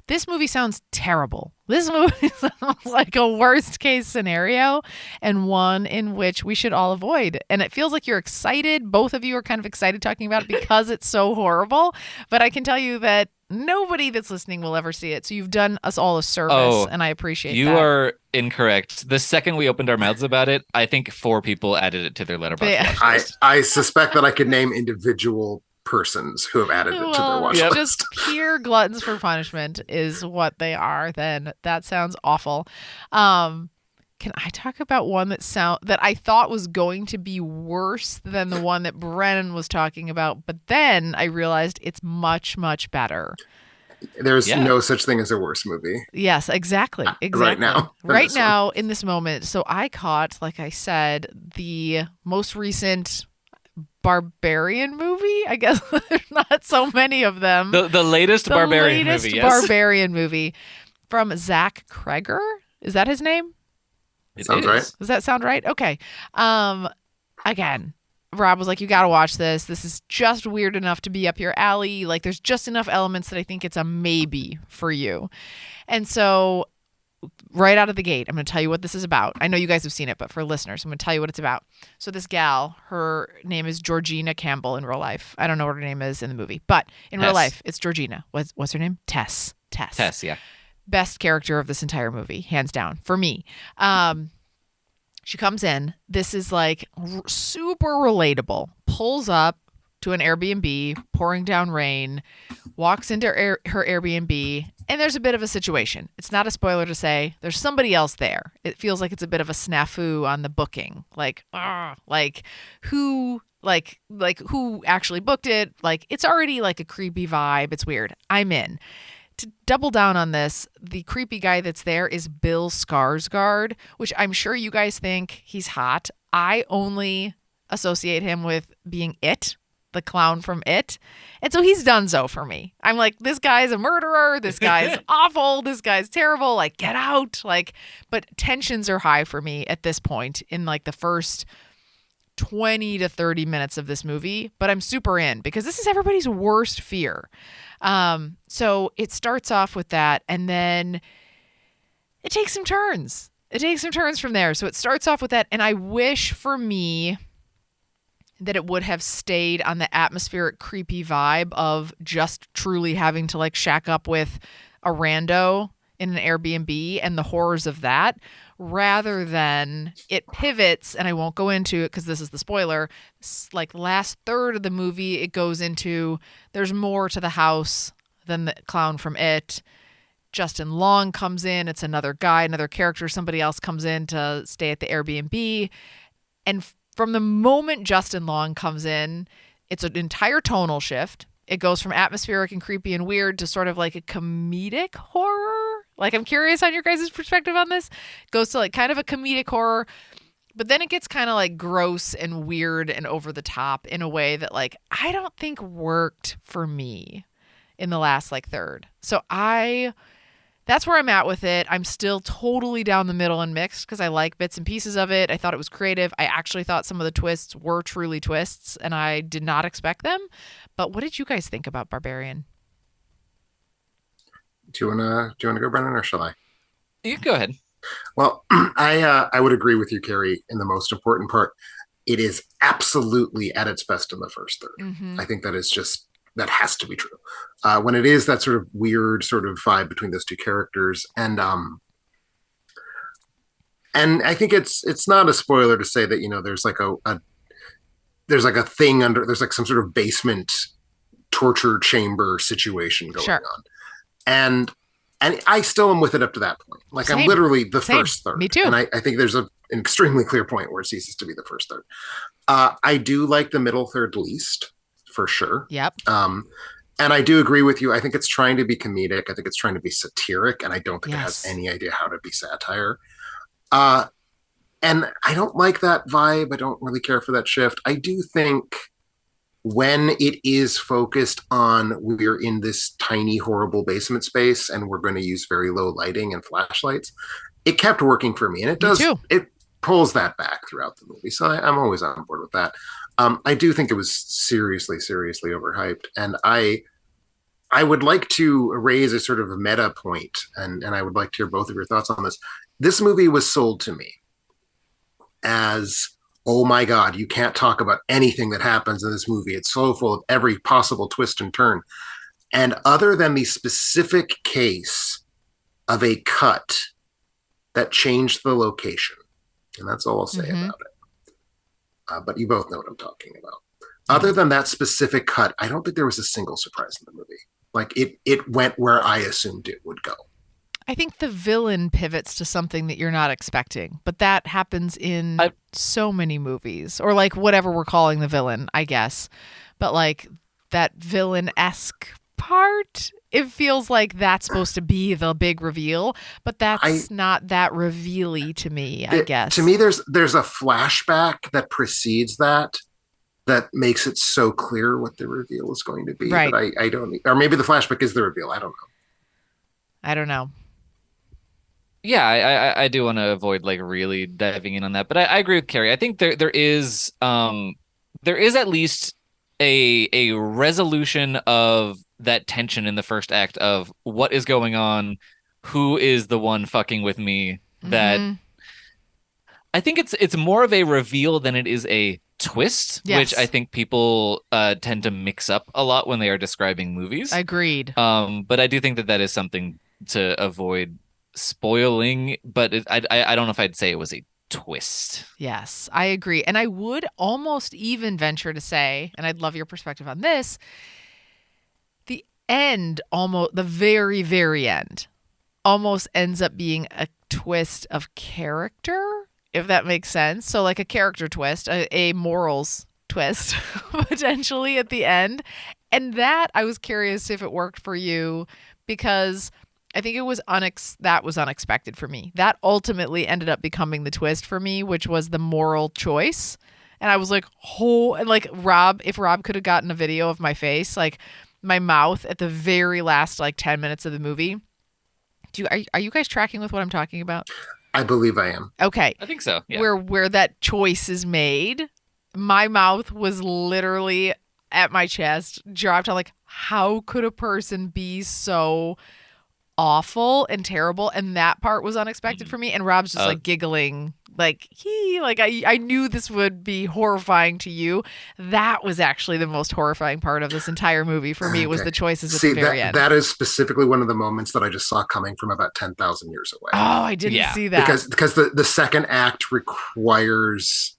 This movie sounds terrible. This movie sounds like a worst case scenario and one in which we should all avoid. And it feels like you're excited. Both of you are kind of excited talking about it because it's so horrible. But I can tell you that nobody that's listening will ever see it. So you've done us all a service, and I appreciate that. You are incorrect. The second we opened our mouths about it, I think 4 people added it to their Letterboxd watch list. I suspect that I could name individual persons who have added it to their watch list. Just pure gluttons for punishment is what they are. Then that sounds awful. Can I talk about one that I thought was going to be worse than the one that Brennan was talking about, but then I realized it's much, much better. There's no such thing as a worse movie. Yes, exactly. Right now. Right now, in this moment. So I caught, like I said, the most recent Barbarian movie. I guess there's not so many of them. The latest Barbarian movie, yes. Barbarian movie from Zach Kreger. Is that his name? Sounds right. Does that sound right? Okay. Again, Rob was like, you got to watch this. This is just weird enough to be up your alley. Like, there's just enough elements that I think it's a maybe for you. And so right out of the gate, I'm going to tell you what this is about. I know you guys have seen it, but for listeners, I'm going to tell you what it's about. So this gal, her name is Georgina Campbell in real life. I don't know what her name is in the movie, but in real life, it's Georgina. What's her name? Tess, yeah. Best character of this entire movie, hands down, for me. She comes in. This is like super relatable. Pulls up to an Airbnb, pouring down rain, walks into her Airbnb, and there's a bit of a situation. It's not a spoiler to say there's somebody else there. It feels like it's a bit of a snafu on the booking. Who actually booked it? Like, it's already like a creepy vibe. It's weird. I'm in. To double down on this, the creepy guy that's there is Bill Skarsgård, which I'm sure you guys think he's hot. I only associate him with being It, the clown from It. And so he's donezo for me. I'm like, this guy's a murderer. This guy's awful. This guy's terrible. Like, get out. Like, but tensions are high for me at this point in like the first 20 to 30 minutes of this movie, but I'm super in because this is everybody's worst fear. So it starts off with that, and then it takes some turns. It takes some turns from there. So it starts off with that, and I wish for me that it would have stayed on the atmospheric, creepy vibe of just truly having to like shack up with a rando in an Airbnb and the horrors of that, rather than it pivots, and I won't go into it because this is the spoiler, like last third of the movie, it goes into there's more to the house than the clown from It. Justin Long comes in. It's another guy, another character. Somebody else comes in to stay at the Airbnb. And from the moment Justin Long comes in, it's an entire tonal shift. It goes from atmospheric and creepy and weird to sort of like a comedic horror. Like, I'm curious on your guys' perspective on this. It goes to like kind of a comedic horror, but then it gets kind of like gross and weird and over the top in a way that like I don't think worked for me in the last like third. So that's where I'm at with it. I'm still totally down the middle and mixed because I like bits and pieces of it. I thought it was creative. I actually thought some of the twists were truly twists, and I did not expect them. But what did you guys think about Barbarian? Do you wanna go, Brennan, or shall I? You can go ahead. Well, I would agree with you, Carrie, in the most important part. It is absolutely at its best in the first third. Mm-hmm. I think that has to be true. When it is that sort of weird sort of vibe between those two characters, and I think it's not a spoiler to say that, you know, there's like a thing under, there's like some sort of basement torture chamber situation going on. And I still am with it up to that point. Like, I'm literally the first third. Me too. And I think there's an extremely clear point where it ceases to be the first third. I do like the middle third least, for sure. Yep. And I do agree with you. I think it's trying to be comedic. I think it's trying to be satiric, and I don't think it has Yes. any idea how to be satire. Uh, and I don't like that vibe. I don't really care for that shift. I do think when it is focused on we're in this tiny, horrible basement space and we're going to use very low lighting and flashlights, it kept working for me. And it Me does, too. it pulls that back throughout the movie. So I'm always on board with that. I do think it was seriously, seriously overhyped. And I would like to raise a sort of a meta point, and I would like to hear both of your thoughts on this. This movie was sold to me as, oh my God, you can't talk about anything that happens in this movie. It's so full of every possible twist and turn. And other than the specific case of a cut that changed the location, and that's all I'll say about it. But you both know what I'm talking about. Other than that specific cut, I don't think there was a single surprise in the movie. Like it went where I assumed it would go. I think the villain pivots to something that you're not expecting, but that happens in so many movies, or like whatever we're calling the villain, I guess. But like that villain-esque part, it feels like that's supposed to be the big reveal, but that's not that reveal-y to me, I guess. To me, there's a flashback that precedes that makes it so clear what the reveal is going to be. Right. But I don't, or maybe the flashback is the reveal. I don't know. Yeah, I do want to avoid like really diving in on that, but I agree with Carrie. I think there is at least a resolution of that tension in the first act of what is going on, who is the one fucking with me. That I think it's more of a reveal than it is a twist, which I think people tend to mix up a lot when they are describing movies. Agreed. But I do think that is something to avoid spoiling, but I don't know if I'd say it was a twist. Yes, I agree. And I would almost even venture to say, and I'd love your perspective on this, the end, almost the very, very end, almost ends up being a twist of character, if that makes sense. So like a character twist, a morals twist, potentially at the end. And that, I was curious if it worked for you, because I think it was that was unexpected for me. That ultimately ended up becoming the twist for me, which was the moral choice. And I was like, oh, and like if Rob could have gotten a video of my face, like my mouth at the very last like 10 minutes of the movie. Are you guys tracking with what I'm talking about? I believe I am. Okay. I think so. Yeah. Where that choice is made, my mouth was literally at my chest, dropped. I'm like, how could a person be so awful and terrible? And that part was unexpected for me. And Rob's just like giggling, like I knew this would be horrifying to you. That was actually the most horrifying part of this entire movie for me. It was the choices at the very end. That is specifically one of the moments that I just saw coming from about 10,000 years away. Oh, I didn't see that. Because the second act requires,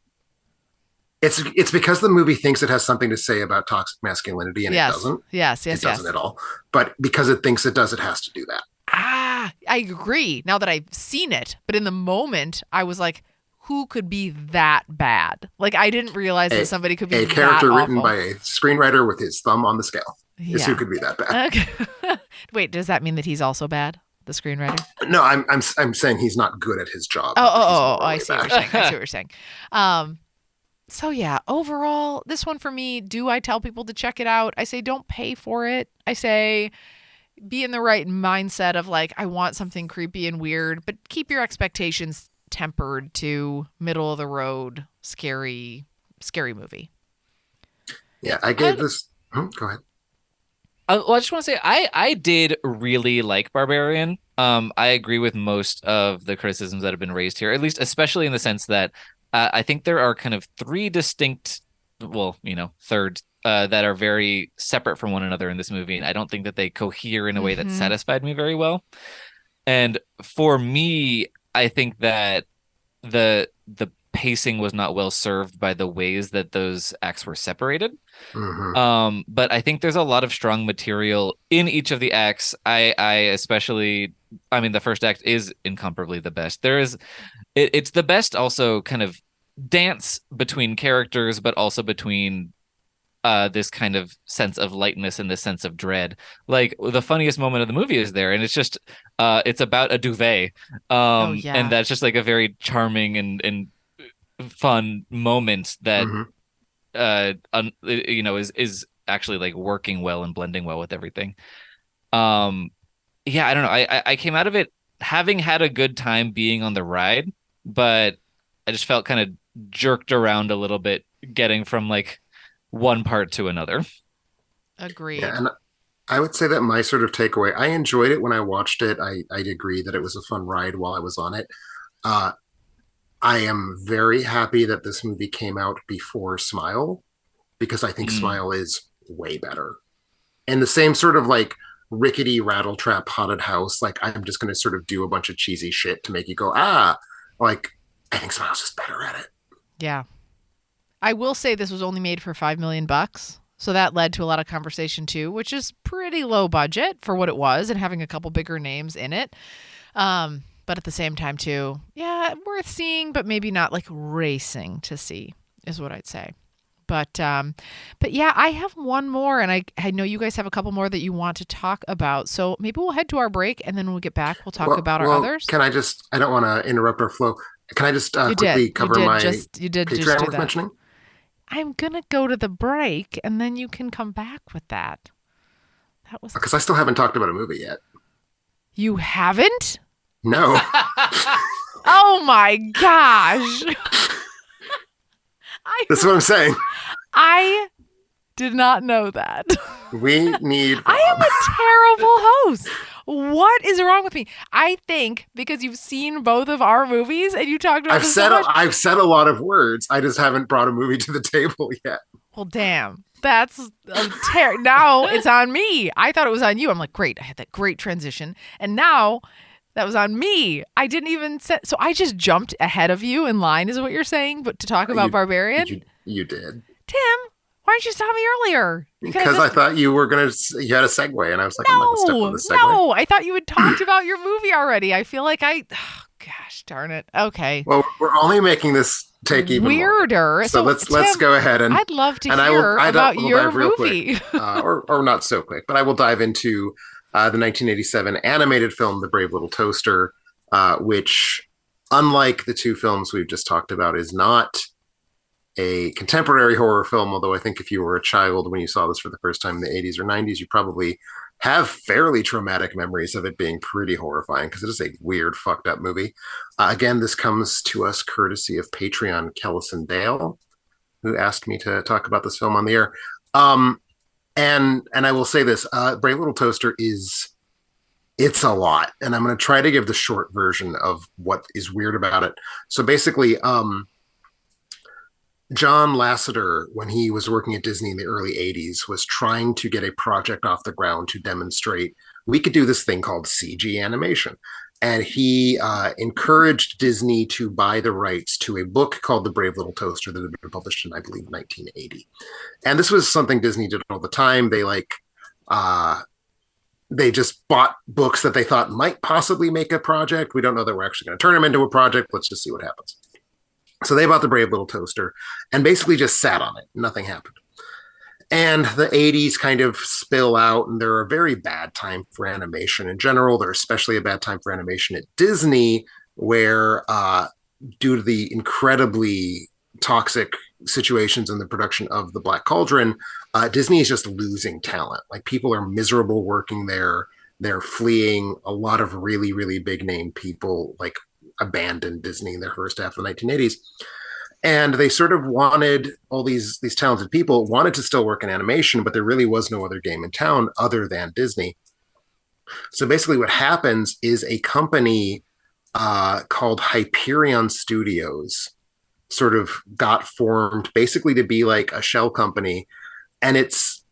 it's because the movie thinks it has something to say about toxic masculinity, and it doesn't. Yes. It doesn't at all. But because it thinks it does, it has to do that. I agree now that I've seen it. But in the moment, I was like, who could be that bad? Like, I didn't realize that somebody could be a that character written awful by a screenwriter with his thumb on the scale. Is who could be that bad. Okay. Wait, does that mean that he's also bad, the screenwriter? No, I'm saying he's not good at his job. I see what you're saying. So yeah, overall, this one for me, do I tell people to check it out? I say don't pay for it. I say be in the right mindset of like, I want something creepy and weird, but keep your expectations tempered to middle of the road, scary movie. Yeah, I gave this. Go ahead. Well, I just want to say I did really like Barbarian. I agree with most of the criticisms that have been raised here, at least especially in the sense that I think there are kind of three distinct, thirds that are very separate from one another in this movie, and I don't think that they cohere in a way that satisfied me very well. And for me, I think that the pacing was not well served by the ways that those acts were separated. But I think there's a lot of strong material in each of the acts. I mean, the first act is incomparably the best. It's the best also kind of dance between characters, but also between this kind of sense of lightness and this sense of dread. Like the funniest moment of the movie is there, and it's just it's about a duvet. Oh yeah. And that's just like a very charming and fun moment that Mhm. is actually like working well and blending well with everything. Yeah, I don't know. I came out of it having had a good time being on the ride, but I just felt kind of jerked around a little bit getting from like one part to another. Agreed. Yeah, and I would say that my sort of takeaway, I enjoyed it when I watched it. I'd agree that it was a fun ride while I was on it. Uh, I am very happy that this movie came out before Smile because I think Mm. Smile is way better. And the same sort of like rickety rattletrap haunted house, like I'm just going to sort of do a bunch of cheesy shit to make you go, ah, like I think Smile's just better at it. Yeah. I will say this was only made for $5 million. So that led to a lot of conversation too, which is pretty low budget for what it was and having a couple bigger names in it. But at the same time too, yeah, worth seeing, but maybe not like racing to see is what I'd say. But yeah, I have one more, and I know you guys have a couple more that you want to talk about. So maybe we'll head to our break, and then when we get back, we'll talk about our others. Can I just, I don't want to interrupt our flow. Can I just quickly cover my you did just Patreon do worth that. mentioning? I'm gonna go to the break, and then you can come back with that. That was Because I still haven't talked about a movie yet. You haven't? No. Oh my gosh! That's what I'm saying. I did not know that. We need I am a terrible host. What is wrong with me? I think because you've seen both of our movies and you talked about this so much. I've said a lot of words. I just haven't brought a movie to the table yet. Well, damn. That's now it's on me. I thought it was on you. I'm like, great. I had that great transition. And now that was on me. I didn't even say. So I just jumped ahead of you in line is what you're saying. But to talk about Barbarian. You did. Tim, why didn't you stop me earlier? Because I thought you were you had a segue, and I was like, I'm not going to step on the segue. No, I thought you had talked about your movie already. I feel like gosh darn it. Okay. Well, we're only making this take even weirder. Longer. So let's go ahead and I'd love to hear about your movie. or not so quick, but I will dive into the 1987 animated film, The Brave Little Toaster, which, unlike the two films we've just talked about, is not a contemporary horror film, although I think if you were a child when you saw this for the first time in the 80s or 90s, you probably have fairly traumatic memories of it being pretty horrifying because it is a weird, fucked up movie. Again, this comes to us courtesy of Patreon Kellison Dale, who asked me to talk about this film on the air. And I will say this, Brave Little Toaster it's a lot. And I'm going to try to give the short version of what is weird about it. So basically, John Lasseter, when he was working at Disney in the early 80s, was trying to get a project off the ground to demonstrate we could do this thing called CG animation. And he encouraged Disney to buy the rights to a book called The Brave Little Toaster that had been published in, I believe, 1980. And this was something Disney did all the time. They just bought books that they thought might possibly make a project. We don't know that we're actually going to turn them into a project. Let's just see what happens. So they bought The Brave Little Toaster and basically just sat on it. Nothing happened. And the 80s kind of spill out, and they're a very bad time for animation in general. They're especially a bad time for animation at Disney, where due to the incredibly toxic situations in the production of The Black Cauldron, Disney is just losing talent. Like, people are miserable working there. They're fleeing. A lot of really, really big name people, like, abandoned Disney in their first half of the 1980s. And they sort of wanted all these talented people wanted to still work in animation, but there really was no other game in town other than Disney. So basically what happens is a company called Hyperion Studios sort of got formed basically to be like a shell company. And it's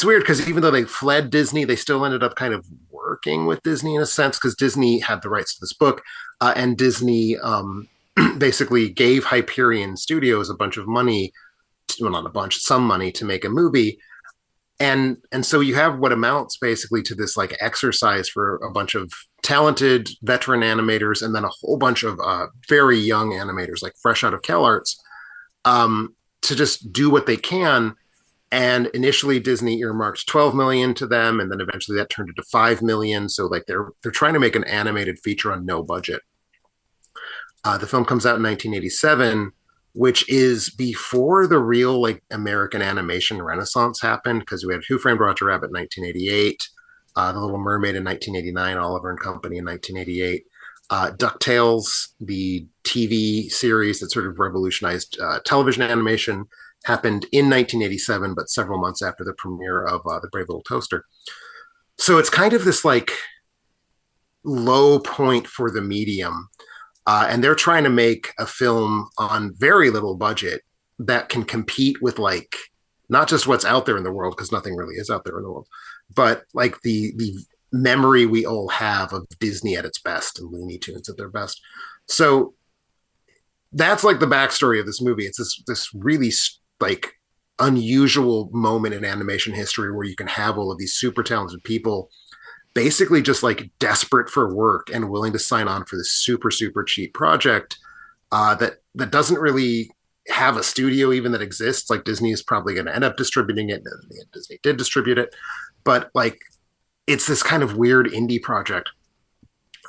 weird because even though they fled Disney, they still ended up kind of working with Disney in a sense because Disney had the rights to this book. And Disney basically gave Hyperion Studios a bunch of money, well, not a bunch, some money to make a movie. And so you have what amounts basically to this like exercise for a bunch of talented veteran animators and then a whole bunch of very young animators, like fresh out of CalArts, to just do what they can. And initially Disney earmarked 12 million to them, and then eventually that turned into 5 million. So like they're trying to make an animated feature on no budget. The film comes out in 1987, which is before the real like American animation renaissance happened, because we had Who Framed Roger Rabbit in 1988, The Little Mermaid in 1989, Oliver and Company in 1988, DuckTales, the TV series that sort of revolutionized television animation, happened in 1987, but several months after the premiere of The Brave Little Toaster. So it's kind of this like low point for the medium. And they're trying to make a film on very little budget that can compete with like not just what's out there in the world, because nothing really is out there in the world, but like the memory we all have of Disney at its best and Looney Tunes at their best. So that's like the backstory of this movie. It's this really like unusual moment in animation history where you can have all of these super talented people basically just like desperate for work and willing to sign on for this super, super cheap project that doesn't really have a studio even that exists. Like Disney is probably going to end up distributing it. And Disney did distribute it, but like it's this kind of weird indie project.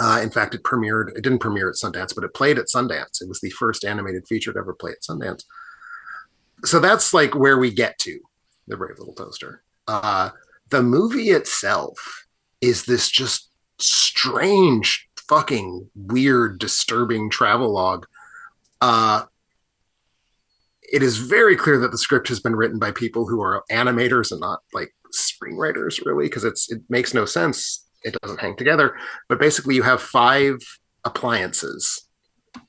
In fact, it didn't premiere at Sundance, but it played at Sundance. It was the first animated feature to ever play at Sundance. So that's like where we get to The Brave Little Toaster. The movie itself is this just strange, fucking weird, disturbing travelogue. It is very clear that the script has been written by people who are animators and not like screenwriters, really, because it makes no sense. It doesn't hang together. But basically, you have 5 appliances,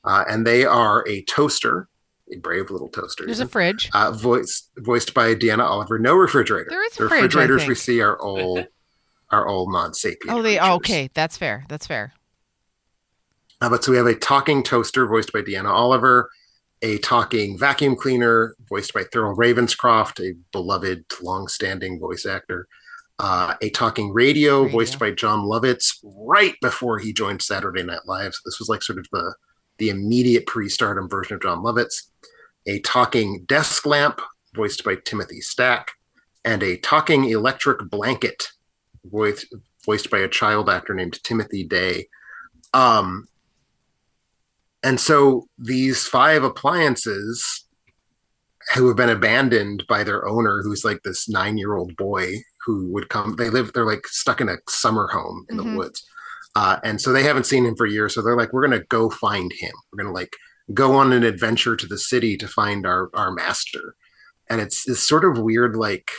and they are a toaster, a brave little toaster. There's a fridge, voiced by Deanna Oliver. No refrigerator. There is a the fridge. Refrigerators we see are all non-sapient. Okay, that's fair. But so we have a talking toaster voiced by Deanna Oliver, a talking vacuum cleaner voiced by Thurl Ravenscroft, a beloved, long-standing voice actor, a talking radio voiced by John Lovitz right before he joined Saturday Night Live. So this was like sort of the immediate pre-stardom version of John Lovitz, a talking desk lamp voiced by Timothy Stack, and a talking electric blanket voiced by a child actor named Timothy Day. And so these 5 appliances who have been abandoned by their owner, who's like this 9-year-old boy who would come, they're like stuck in a summer home in the woods. And so they haven't seen him for years. So they're like, we're going to go find him. We're going to like go on an adventure to the city to find our master. And it's this sort of weird, like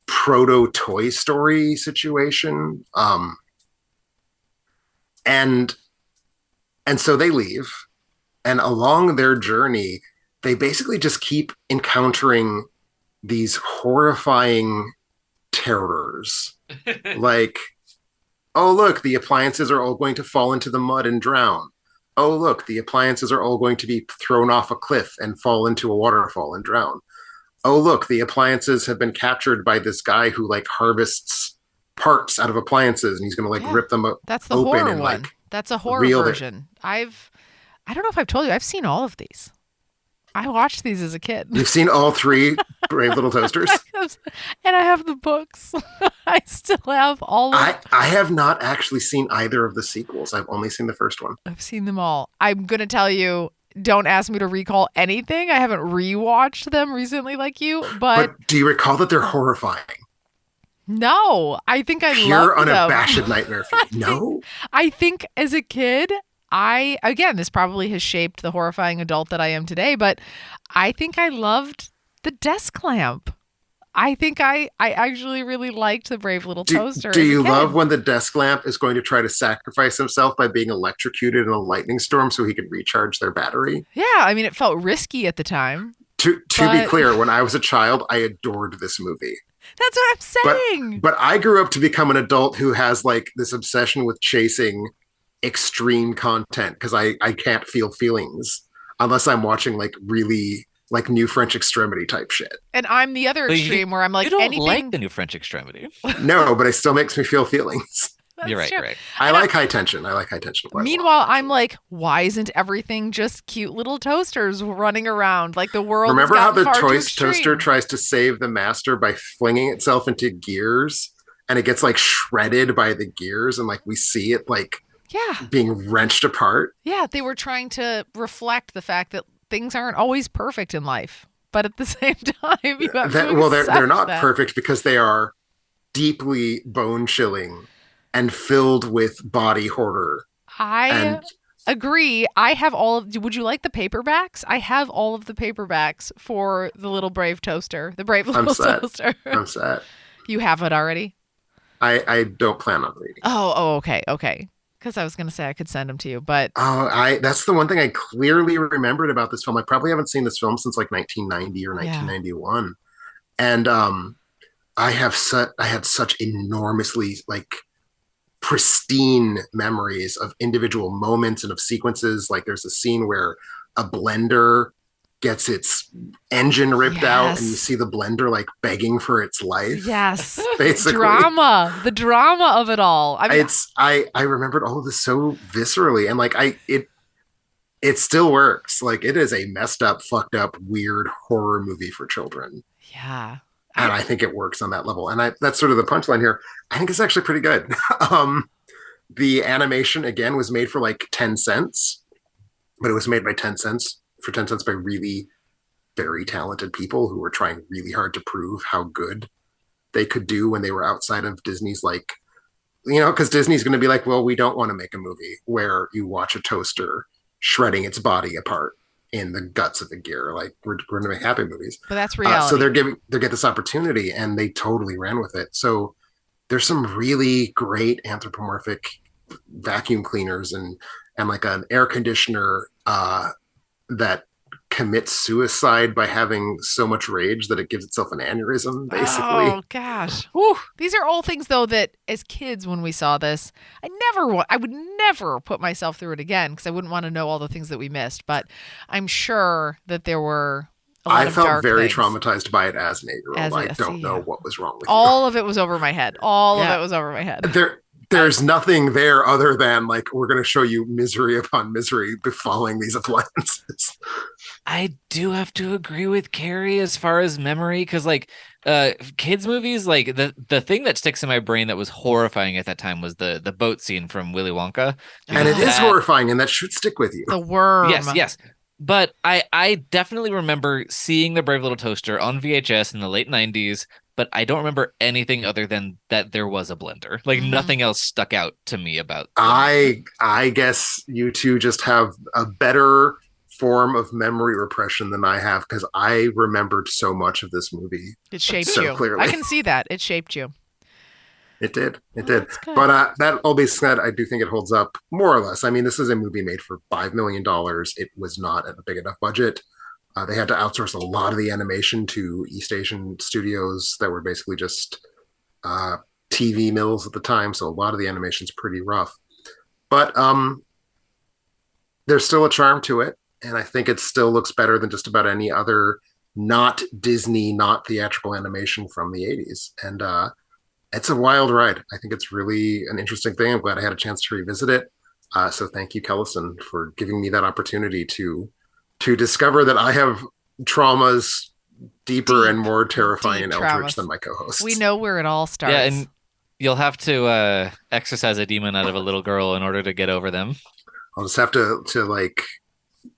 proto Toy Story situation. And so they leave, and along their journey, they basically just keep encountering these horrifying terrors. Like, oh, look, the appliances are all going to fall into the mud and drown. Oh, look, the appliances are all going to be thrown off a cliff and fall into a waterfall and drown. Oh, look, the appliances have been captured by this guy who like harvests parts out of appliances, and he's going to like rip them up. That's the open horror and, one. Like, that's a horror version. I don't know if I've told you, I've seen all of these. I watched these as a kid. You've seen all 3 Brave Little Toasters? And I have the books. I still have all of them. I have not actually seen either of the sequels. I've only seen the first one. I've seen them all. I'm going to tell you, don't ask me to recall anything. I haven't rewatched them recently like you, but do you recall that they're horrifying? No, I think I Pure loved them. unabashed nightmare for you. No? I think as a kid, again, this probably has shaped the horrifying adult that I am today, but I think I loved the desk lamp. I think I actually really liked the Brave Little Toaster. Do you love when the desk lamp is going to try to sacrifice himself by being electrocuted in a lightning storm so he can recharge their battery? Yeah, I mean, it felt risky at the time. To be clear, when I was a child, I adored this movie. That's what I'm saying. But I grew up to become an adult who has like this obsession with chasing extreme content because I can't feel feelings unless I'm watching like really like New French Extremity type shit. And I'm the other extreme where I'm like, you don't anything. like the New French Extremity. No, but it still makes me feel feelings. You're right. true. You're right. I like high tension. I like high tension. quite a lot. Meanwhile, I'm like, why isn't everything just cute little toasters running around? Like the world. Remember how the far toy too toaster extreme. tries to save the master by flinging itself into gears, and it gets like shredded by the gears, and like we see it like being wrenched apart. Yeah, they were trying to reflect the fact that things aren't always perfect in life, but at the same time, you have to Well, they're accept not that. perfect because they are deeply bone chilling and filled with body horror. I agree. I have all of. Would you like the paperbacks? I have all of the paperbacks for the Little Brave Toaster, the Brave Little Toaster. I'm sad. You have it already? I don't plan on reading. Oh, okay. Because I was going to say I could send them to you, but that's the one thing I clearly remembered about this film. I probably haven't seen this film since like 1990 or 1991, and I had such enormously like pristine memories of individual moments and of sequences. Like there's a scene where a blender gets its engine ripped out, and you see the blender like begging for its life. Yes, basically the drama of it all. I mean, I remembered all of this so viscerally, and like it still works. Like it is a messed up, fucked up, weird horror movie for children. Yeah. And I think it works on that level. And that's sort of the punchline here. I think it's actually pretty good. The animation, again, was made for like 10 cents, but it was made by 10 cents by really very talented people who were trying really hard to prove how good they could do when they were outside of Disney's, like, because Disney's going to be like, well, we don't want to make a movie where you watch a toaster shredding its body apart in the guts of the gear. Like we're going to make happy movies, but that's reality. So they get this opportunity, and they totally ran with it. So there's some really great anthropomorphic vacuum cleaners and like an air conditioner that commits suicide by having so much rage that it gives itself an aneurysm, basically. Oh gosh. Whew. These are all things though that as kids, when we saw this, I would never put myself through it again because I wouldn't want to know all the things that we missed. But I'm sure that there were a lot of dark felt very things. traumatized by it as an 8-year-old. I don't know what was wrong with all of it was over my head. All of it was over my head. There's nothing there other than like, we're going to show you misery upon misery befalling these appliances. I do have to agree with Carrie as far as memory, because like kids movies, like the thing that sticks in my brain that was horrifying at that time was the boat scene from Willy Wonka. And it is horrifying, and that should stick with you. The worm. Yes. But I definitely remember seeing The Brave Little Toaster on VHS in the late 90s, but I don't remember anything other than that there was a blender. Like nothing else stuck out to me about them. I guess you two just have a better form of memory repression than I have, because I remembered so much of this movie. It shaped so you. Clearly. I can see that. It shaped you. It did. But that all being said, I do think it holds up more or less. I mean, this is a movie made for $5 million. It was not at a big enough budget. They had to outsource a lot of the animation to East Asian studios that were basically just TV mills at the time. So a lot of the animation's pretty rough. But there's still a charm to it. And I think it still looks better than just about any other not Disney, not theatrical animation from the 80s. And it's a wild ride. I think it's really an interesting thing. I'm glad I had a chance to revisit it. So thank you, Kellison, for giving me that opportunity to discover that I have traumas deeper and more terrifying and eldritch than my co-hosts. We know where it all starts. Yeah, and you'll have to exorcise a demon out of a little girl in order to get over them. I'll just have to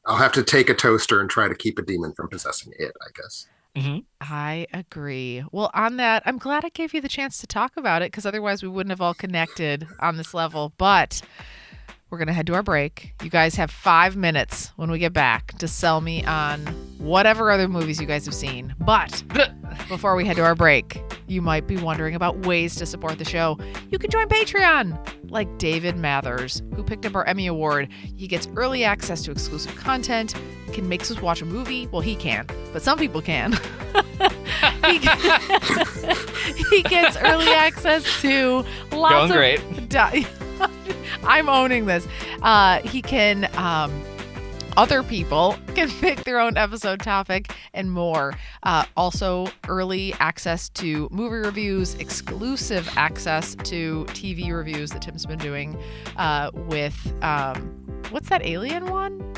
I'll have to take a toaster and try to keep a demon from possessing it, I guess. Mm-hmm. I agree. Well, on that, I'm glad I gave you the chance to talk about it, because otherwise we wouldn't have all connected on this level. But we're going to head to our break. You guys have 5 minutes when we get back to sell me on whatever other movies you guys have seen. But before we head to our break, you might be wondering about ways to support the show. You can join Patreon, like David Mathers, who picked up our Emmy Award. He gets early access to exclusive content, can make us watch a movie. Well, he can, but some people can. He gets early access to lots Going of... great. I'm owning this. He can other people can pick their own episode topic and more. Also, early access to movie reviews, exclusive access to TV reviews that Tim's been doing with, what's that alien one?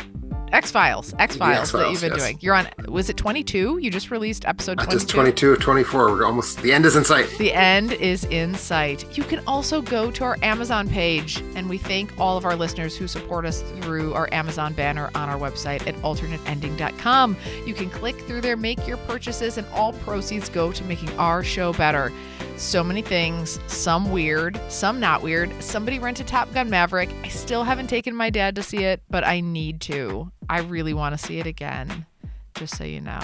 X-Files that you've been doing. You're on, was it 22? You just released episode 22? Just 22 of 24. We're almost, the end is in sight. The end is in sight. You can also go to our Amazon page, and we thank all of our listeners who support us through our Amazon banner on our website at alternateending.com. You can click through there, make your purchases, and all proceeds go to making our show better. So many things, some weird, some not weird. Somebody rented Top Gun Maverick. I still haven't taken my dad to see it, but I need to. I really want to see it again, just so you know.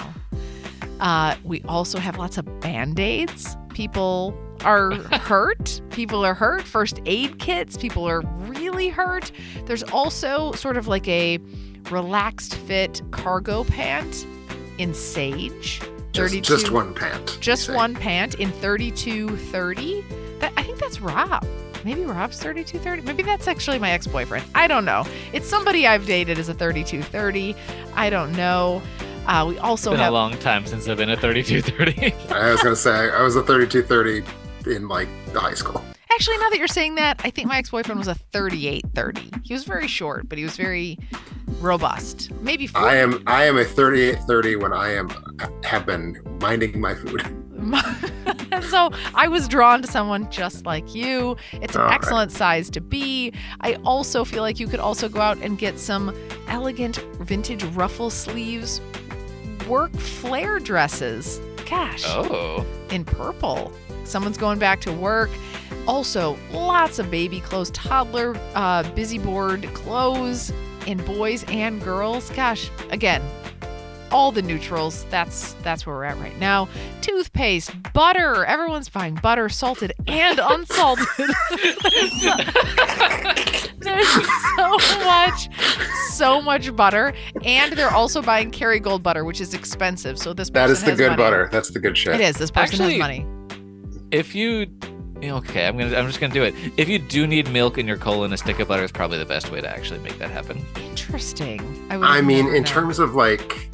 We also have lots of Band-Aids. People are hurt. People are hurt. First aid kits. People are really hurt. There's also sort of like a relaxed fit cargo pant in sage. Just one pant. Just one pant in 3230. I think that's Rob. Maybe Rob's 3230. Maybe that's actually my ex-boyfriend. I don't know. It's somebody I've dated as a 3230. I don't know. We also been have a long time since I've been a 3230. I was going to say, I was a 3230 in like high school. Actually, now that you're saying that, I think my ex-boyfriend was a 3830. He was very short, but he was very robust. Maybe 40. I am a 3830 when I have been minding my food. So I was drawn to someone just like you. It's an excellent size to be. I also feel like you could also go out and get some elegant vintage ruffle sleeves work flare dresses. Gosh. Oh. In purple. Someone's going back to work. Also, lots of baby clothes, toddler, busy board clothes in boys and girls. Gosh, again, all the neutrals. That's where we're at right now. Toothpaste, butter. Everyone's buying butter, salted and unsalted. There's so much butter, and they're also buying Kerrygold butter, which is expensive. So this person that is the has good money. Butter. That's the good shit. It is. This person Actually, has money. If you okay, I'm just gonna do it. If you do need milk in your colon, a stick of butter is probably the best way to actually make that happen. Interesting. I mean, in terms of like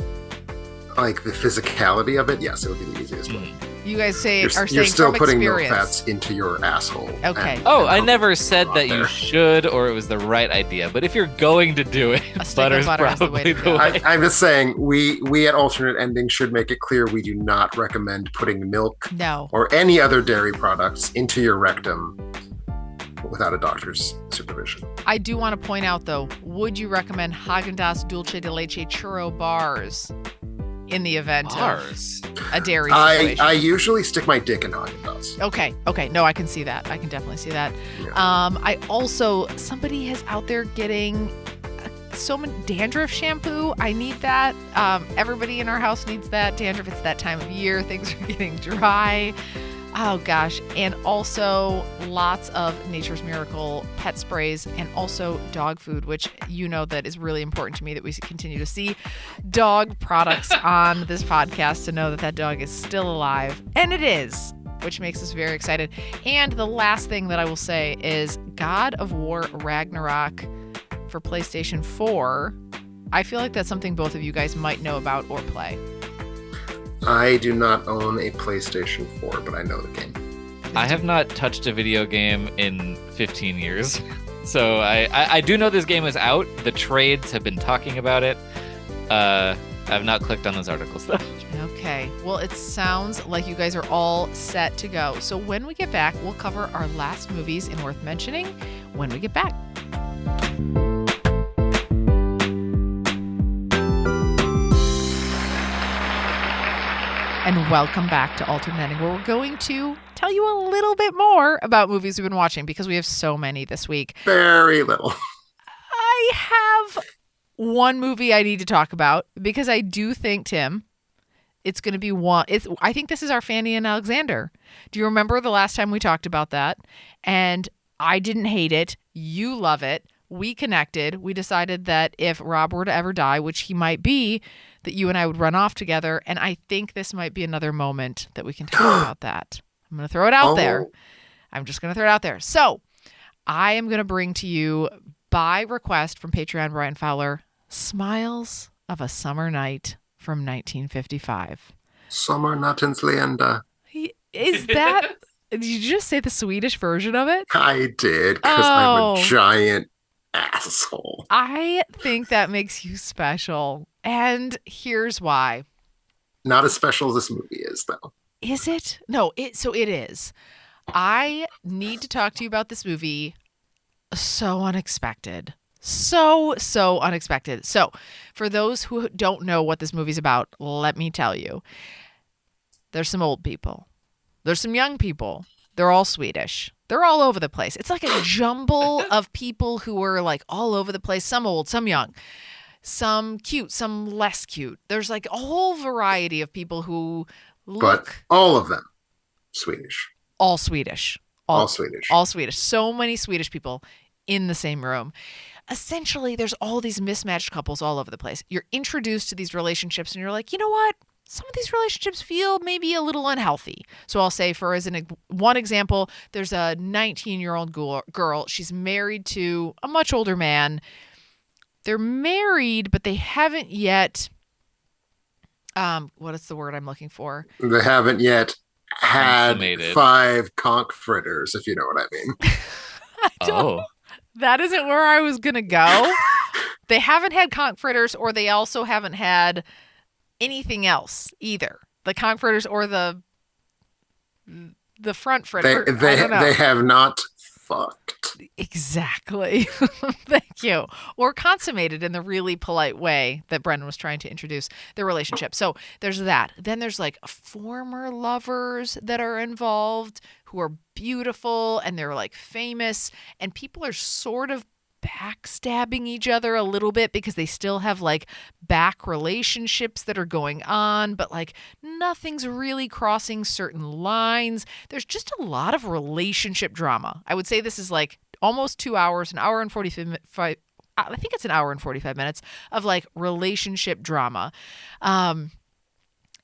the physicality of it, yes, it would be the easiest way. You guys You're saying still from putting milk experience. fats into your asshole. Okay. I never said that you should or it was the right idea, but if you're going to do it, butter's butter is the way probably to the go. way. I'm just saying, we at Alternate Ending should make it clear we do not recommend putting milk or any other dairy products into your rectum without a doctor's supervision. I do want to point out, though, would you recommend Haagen-Dazs Dulce de Leche churro bars in the event of a dairy situation? I usually stick my dick in Haagen-Dazs. Okay. No, I can see that. I can definitely see that. Yeah. I also, somebody is out there getting so much dandruff shampoo. I need that. Everybody in our house needs that. Dandruff, it's that time of year. Things are getting dry. Oh gosh. And also lots of Nature's Miracle pet sprays and also dog food, which you know that is really important to me that we continue to see dog products on this podcast to know that dog is still alive. And it is, which makes us very excited. And the last thing that I will say is God of War Ragnarok for PlayStation 4. I feel like that's something both of you guys might know about or play. I do not own a PlayStation 4, but I know the game. I have not touched a video game in 15 years. So I do know this game is out. The trades have been talking about it. I've not clicked on those articles, though. Okay. Well, it sounds like you guys are all set to go. So when we get back, we'll cover our last movies and worth mentioning when we get back. And welcome back to Alternate Ending, where we're going to tell you a little bit more about movies we've been watching because we have so many this week. Very little. I have one movie I need to talk about because I do think, Tim, it's going to be one. I think this is our Fanny and Alexander. Do you remember the last time we talked about that? And I didn't hate it. You love it. We connected. We decided that if Rob were to ever die, which he might be, that you and I would run off together. And I think this might be another moment that we can talk about that. I'm going to throw it out there. I'm just going to throw it out there. So I am going to bring to you, by request from Patreon Brian Fowler, Smiles of a Summer Night from 1955. Summer Nattens Leenda. Is that... Did you just say the Swedish version of it? I did, because I'm Oh. a giant asshole. I think that makes you special. And here's why. Not as special as this movie is, though. Is it? No, so it is. I need to talk to you about this movie. So unexpected. So unexpected. So, for those who don't know what this movie's about, let me tell you. There's some old people. There's some young people. They're all Swedish. They're all over the place. It's like a jumble of people who are like all over the place. Some old, some young, some cute, some less cute. There's like a whole variety of people who look... But all of them Swedish. All Swedish. All Swedish. All Swedish. So many Swedish people in the same room. Essentially, there's all these mismatched couples all over the place. You're introduced to these relationships and you're like, you know what? Some of these relationships feel maybe a little unhealthy. So I'll say, one example, there's a 19-year-old girl. She's married to a much older man. They're married, but they haven't yet... what is the word I'm looking for? They haven't yet had Consummated. 5 conch fritters, if you know what I mean. Oh. That isn't where I was going to go. They haven't had conch fritters, or they also haven't had anything else either. The conch fritters or the front fritter. I don't know. They have not fucked. Exactly. Thank you. Or consummated in the really polite way that Brennan was trying to introduce their relationship. So there's that. Then there's like former lovers that are involved who are beautiful and they're like famous, and people are sort of backstabbing each other a little bit because they still have like back relationships that are going on, but like nothing's really crossing certain lines. There's just a lot of relationship drama. I would say this is like almost 2 hours, an hour and 45. I think it's an hour and 45 minutes of like relationship drama. And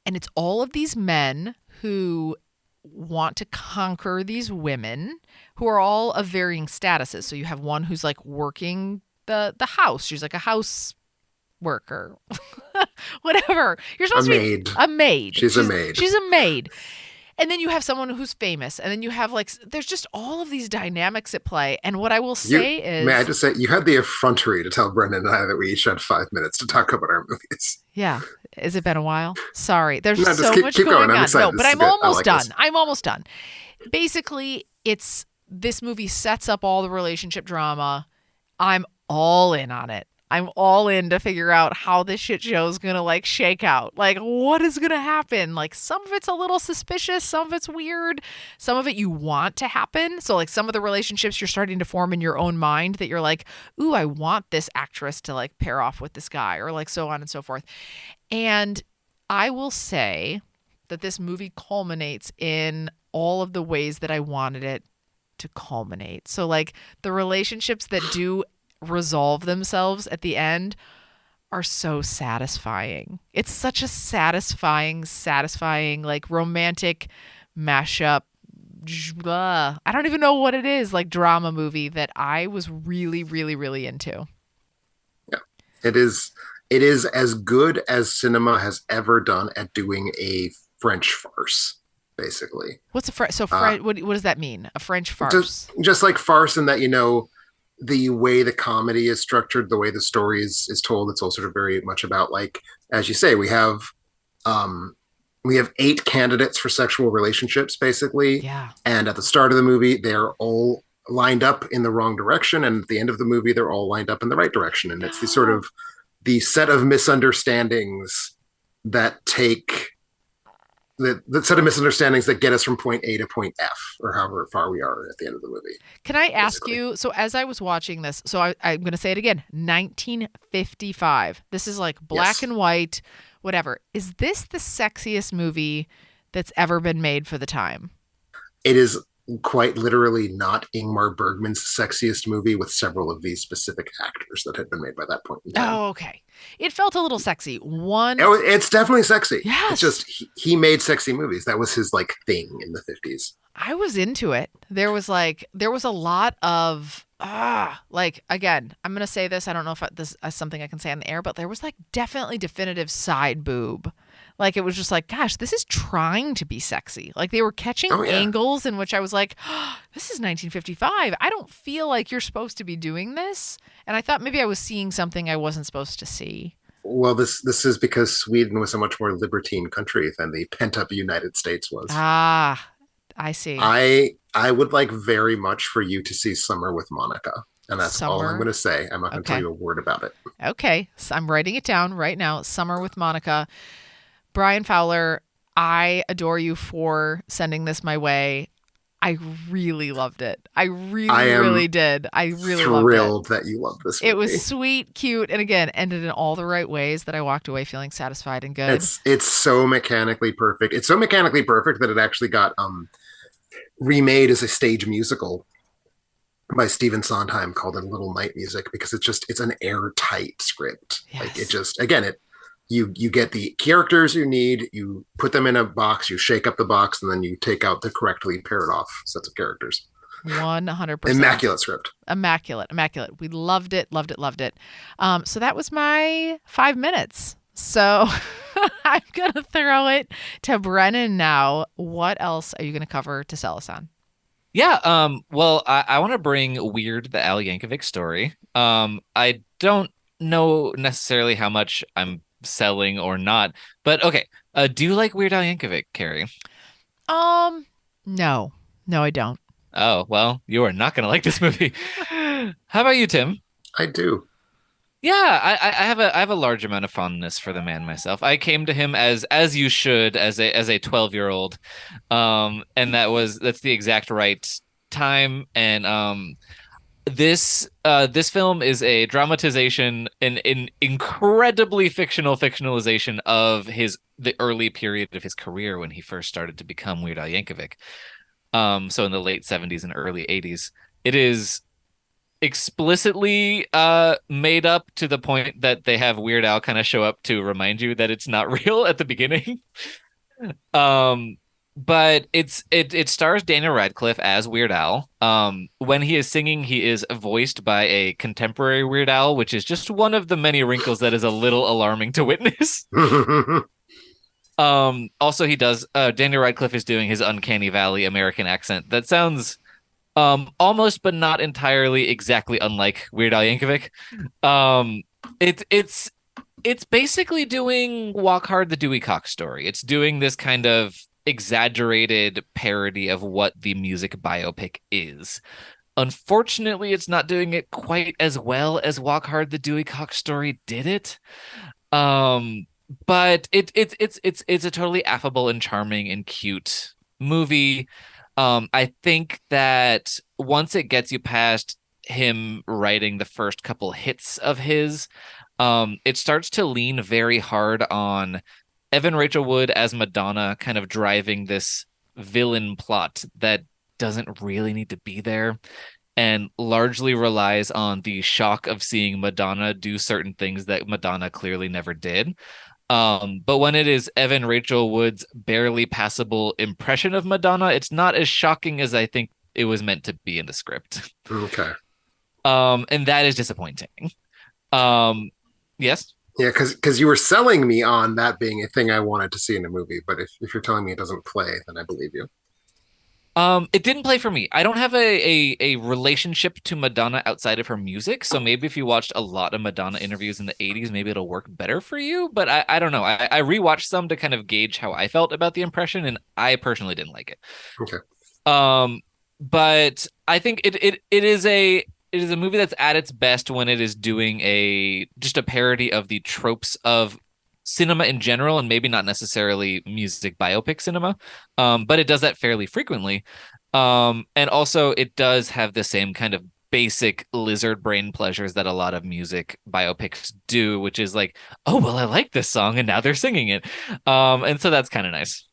it's all of these men who want to conquer these women who are all of varying statuses. So you have one who's like working the house. She's like a house worker. Whatever. You're supposed to maid. be a maid. She's a maid. She's a maid. And then you have someone who's famous. And then you have like, there's just all of these dynamics at play. And what I will say is... May I just say, you had the effrontery to tell Brennan and I that we each had 5 minutes to talk about our movies. Yeah. Has it been a while? Sorry. There's No, just so keep much going. going I'm on. excited. No, This but is I'm good. I almost like done. this. I'm almost done. Basically, this movie sets up all the relationship drama. I'm all in on it. I'm all in to figure out how this shit show is going to like shake out. Like, what is going to happen? Like, some of it's a little suspicious. Some of it's weird. Some of it you want to happen. So like some of the relationships you're starting to form in your own mind that you're like, ooh, I want this actress to like pair off with this guy, or like so on and so forth. And I will say that this movie culminates in all of the ways that I wanted it to culminate. So like the relationships that do resolve themselves at the end are so satisfying. It's such a satisfying like romantic mashup. I don't even know what it is, like drama movie that I was really, really, really into. Yeah, it is as good as cinema has ever done at doing a French farce, basically. What's a French? So what does that mean? A French farce? Just like farce in that, you know, the way the comedy is structured, the way the story is told, it's all sort of very much about, like, as you say, we have 8 candidates for sexual relationships, basically. Yeah. And at the start of the movie, they're all lined up in the wrong direction. And at the end of the movie, they're all lined up in the right direction. And it's the sort of the set of misunderstandings that take the set of misunderstandings that get us from point A to point F, or however far we are at the end of the movie. Can I ask you, so as I was watching this, so I'm going to say it again, 1955. This is like black and white, whatever. Is this the sexiest movie that's ever been made for the time? It is quite literally not Ingmar Bergman's sexiest movie, with several of these specific actors that had been made by that point in time. Oh, okay. It felt a little sexy. It's definitely sexy. Yes. It's just he made sexy movies. That was his like thing in the 50s. I was into it. There was a lot of like, again, I'm gonna say this. I don't know if this is something I can say on the air, but there was like definitely definitive side boob. Like, it was just like, gosh, this is trying to be sexy. Like, they were catching angles in which I was like, oh, this is 1955. I don't feel like you're supposed to be doing this. And I thought maybe I was seeing something I wasn't supposed to see. Well, this is because Sweden was a much more libertine country than the pent-up United States was. Ah, I see. I would like very much for you to see Summer with Monica. And that's all I'm going to say. I'm not going to tell you a word about it. Okay. So I'm writing it down right now. Summer with Monica. Brian Fowler, I adore you for sending this my way. I really loved it. I really did. I really loved it. Thrilled that you loved this movie. It was sweet, cute, and again, ended in all the right ways that I walked away feeling satisfied and good. It's so mechanically perfect. It's so mechanically perfect that it actually got remade as a stage musical by Stephen Sondheim called A Little Night Music, because it's an airtight script. Yes. Like, it just, again, you get the characters you need, you put them in a box, you shake up the box, and then you take out the correctly paired off sets of characters. 100%. Immaculate script. Immaculate. We loved it. So that was my 5 minutes. So I'm going to throw it to Brennan now. What else are you going to cover to sell us on? Yeah. Well, I want to bring Weird, the Al Yankovic Story. I don't know necessarily how much I'm selling or not, but okay. Do you like Weird Al Yankovic, Carrie? No, I don't. Oh, well, you are not going to like this movie. How about you, Tim? I do. Yeah, I have a large amount of fondness for the man myself. I came to him as you should, as a 12-year-old, and that's the exact right time. And this film is a dramatization, an incredibly fictionalization of the early period of his career when he first started to become Weird Al Yankovic. So in the late 70s and early 80s, it is explicitly made up to the point that they have Weird Al kind of show up to remind you that it's not real at the beginning. But it stars Daniel Radcliffe as Weird Al. When he is singing, he is voiced by a contemporary Weird Al, which is just one of the many wrinkles that is a little alarming to witness. Also, Daniel Radcliffe is doing his Uncanny Valley American accent that sounds almost but not entirely exactly unlike Weird Al Yankovic. It's basically doing Walk Hard, the Dewey Cox Story. It's doing this kind of exaggerated parody of what the music biopic is. Unfortunately, it's not doing it quite as well as Walk Hard, the Dewey Cox Story did it. But it's a totally affable and charming and cute movie. I think that once it gets you past him writing the first couple hits of his, it starts to lean very hard on Evan Rachel Wood as Madonna, kind of driving this villain plot that doesn't really need to be there, and largely relies on the shock of seeing Madonna do certain things that Madonna clearly never did. But when it is Evan Rachel Wood's barely passable impression of Madonna, it's not as shocking as I think it was meant to be in the script. Okay. And that is disappointing. Yes? Yeah, because you were selling me on that being a thing I wanted to see in a movie, but if you're telling me it doesn't play, then I believe you. It didn't play for me. I don't have a relationship to Madonna outside of her music, so maybe if you watched a lot of Madonna interviews in the 80s, maybe it'll work better for you, but I don't know. I rewatched some to kind of gauge how I felt about the impression, and I personally didn't like it. Okay. But I think it is a movie that's at its best when it is doing just a parody of the tropes of cinema in general, and maybe not necessarily music biopic cinema, but it does that fairly frequently. And also it does have the same kind of basic lizard brain pleasures that a lot of music biopics do, which is like, oh, well, I like this song and now they're singing it. And so that's kind of nice.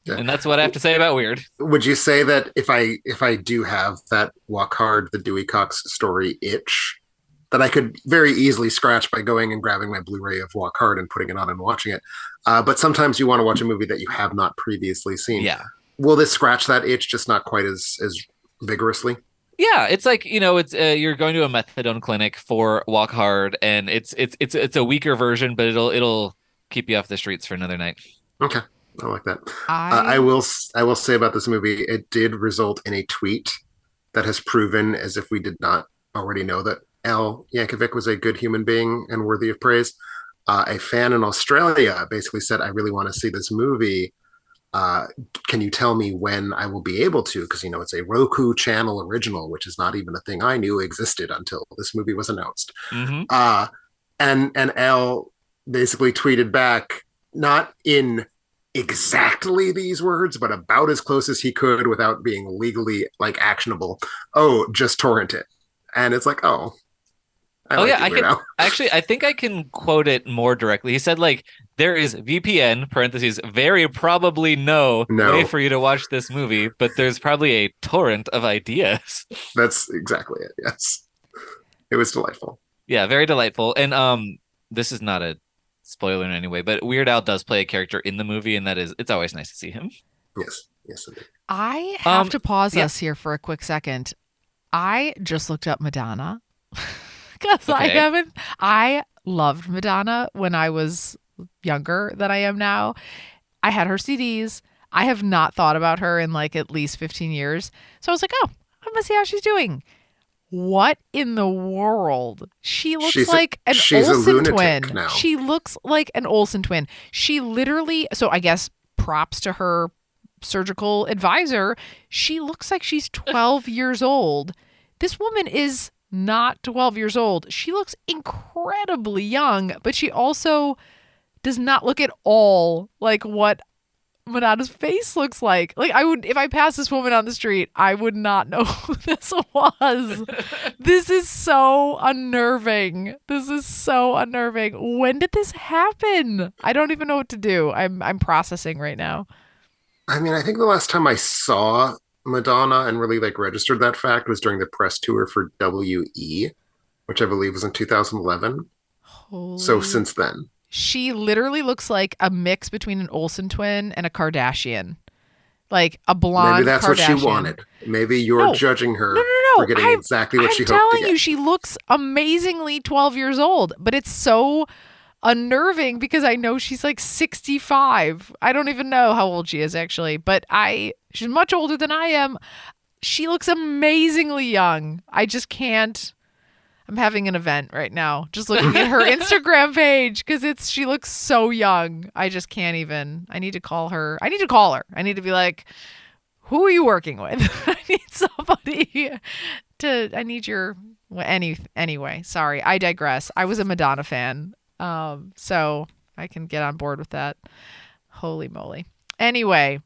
Yeah. And that's what I have to say about Weird. Would you say that if I do have that Walk Hard, the Dewey Cox Story itch, that I could very easily scratch by going and grabbing my Blu-ray of Walk Hard and putting it on and watching it? But sometimes you want to watch a movie that you have not previously seen. Yeah. Will this scratch that itch, just not quite as vigorously? Yeah, it's like, it's you're going to a methadone clinic for Walk Hard, and it's a weaker version, but it'll keep you off the streets for another night. Okay, I like that. I will say about this movie, it did result in a tweet that has proven, as if we did not already know, that Al Yankovic was a good human being and worthy of praise. A fan in Australia basically said, "I really want to see this movie. Can you tell me when I will be able to?" Because it's a Roku channel original, which is not even a thing I knew existed until this movie was announced. Mm-hmm. And Al basically tweeted back, not in exactly these words, but about as close as he could without being legally actionable. "Oh, just torrent it." And it's like, oh. I can actually. I think I can quote it more directly. He said, there is VPN (parentheses) very probably no way for you to watch this movie, but there's probably a torrent of ideas. That's exactly it. Yes, it was delightful. Yeah, very delightful. And this is not a spoiler in any way, but Weird Al does play a character in the movie, and it's always nice to see him. Yes, indeed. I have to pause us here for a quick second. I just looked up Madonna. Because I loved Madonna when I was younger than I am now. I had her CDs. I have not thought about her in at least 15 years. So I was like, oh, I'm going to see how she's doing. What in the world? She looks like an Olsen twin. Now. She looks like an Olsen twin. She literally, so I guess props to her surgical advisor. She looks like she's 12 years old. This woman is not 12 years old. She looks incredibly young, but she also does not look at all like what Madonna's face looks like. If I passed this woman on the street, I would not know who this was. This is so unnerving. When did this happen? I don't even know what to do. I'm processing right now. I mean, I think the last time I saw Madonna and really registered that fact was during the press tour for WE, which I believe was in 2011. So since then. She literally looks like a mix between an Olsen twin and a Kardashian. Like a blonde Maybe that's Kardashian. what she wanted. Maybe you're judging her for getting exactly what she hoped to get. I'm telling you, she looks amazingly 12 years old, but it's so unnerving because I know she's 65. I don't even know how old she is actually, but she's much older than I am. She looks amazingly young. I just can't. I'm having an event right now just looking at her Instagram page because she looks so young. I just can't even. I need to call her. I need to be like, who are you working with? I need somebody I need your anyway. Sorry, I digress. I was a Madonna fan. So I can get on board with that. Holy moly. Anyway,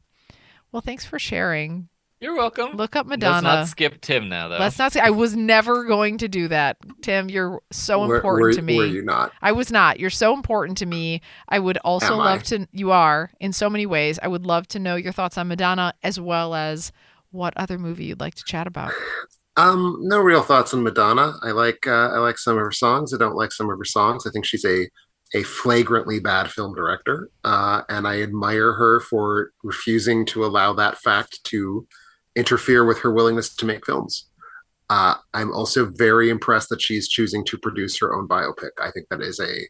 well, thanks for sharing. You're welcome. Look up Madonna. Let's not skip Tim now, though. Let's not say I was never going to do that. Tim, you're so important to me. Were you not? I was not. You're so important to me. I would also love to. You are in so many ways. I would love to know your thoughts on Madonna as well as what other movie you'd like to chat about. No real thoughts on Madonna. I like some of her songs. I don't like some of her songs. I think she's a flagrantly bad film director, and I admire her for refusing to allow that fact to interfere with her willingness to make films. I'm also very impressed that she's choosing to produce her own biopic. I think that is a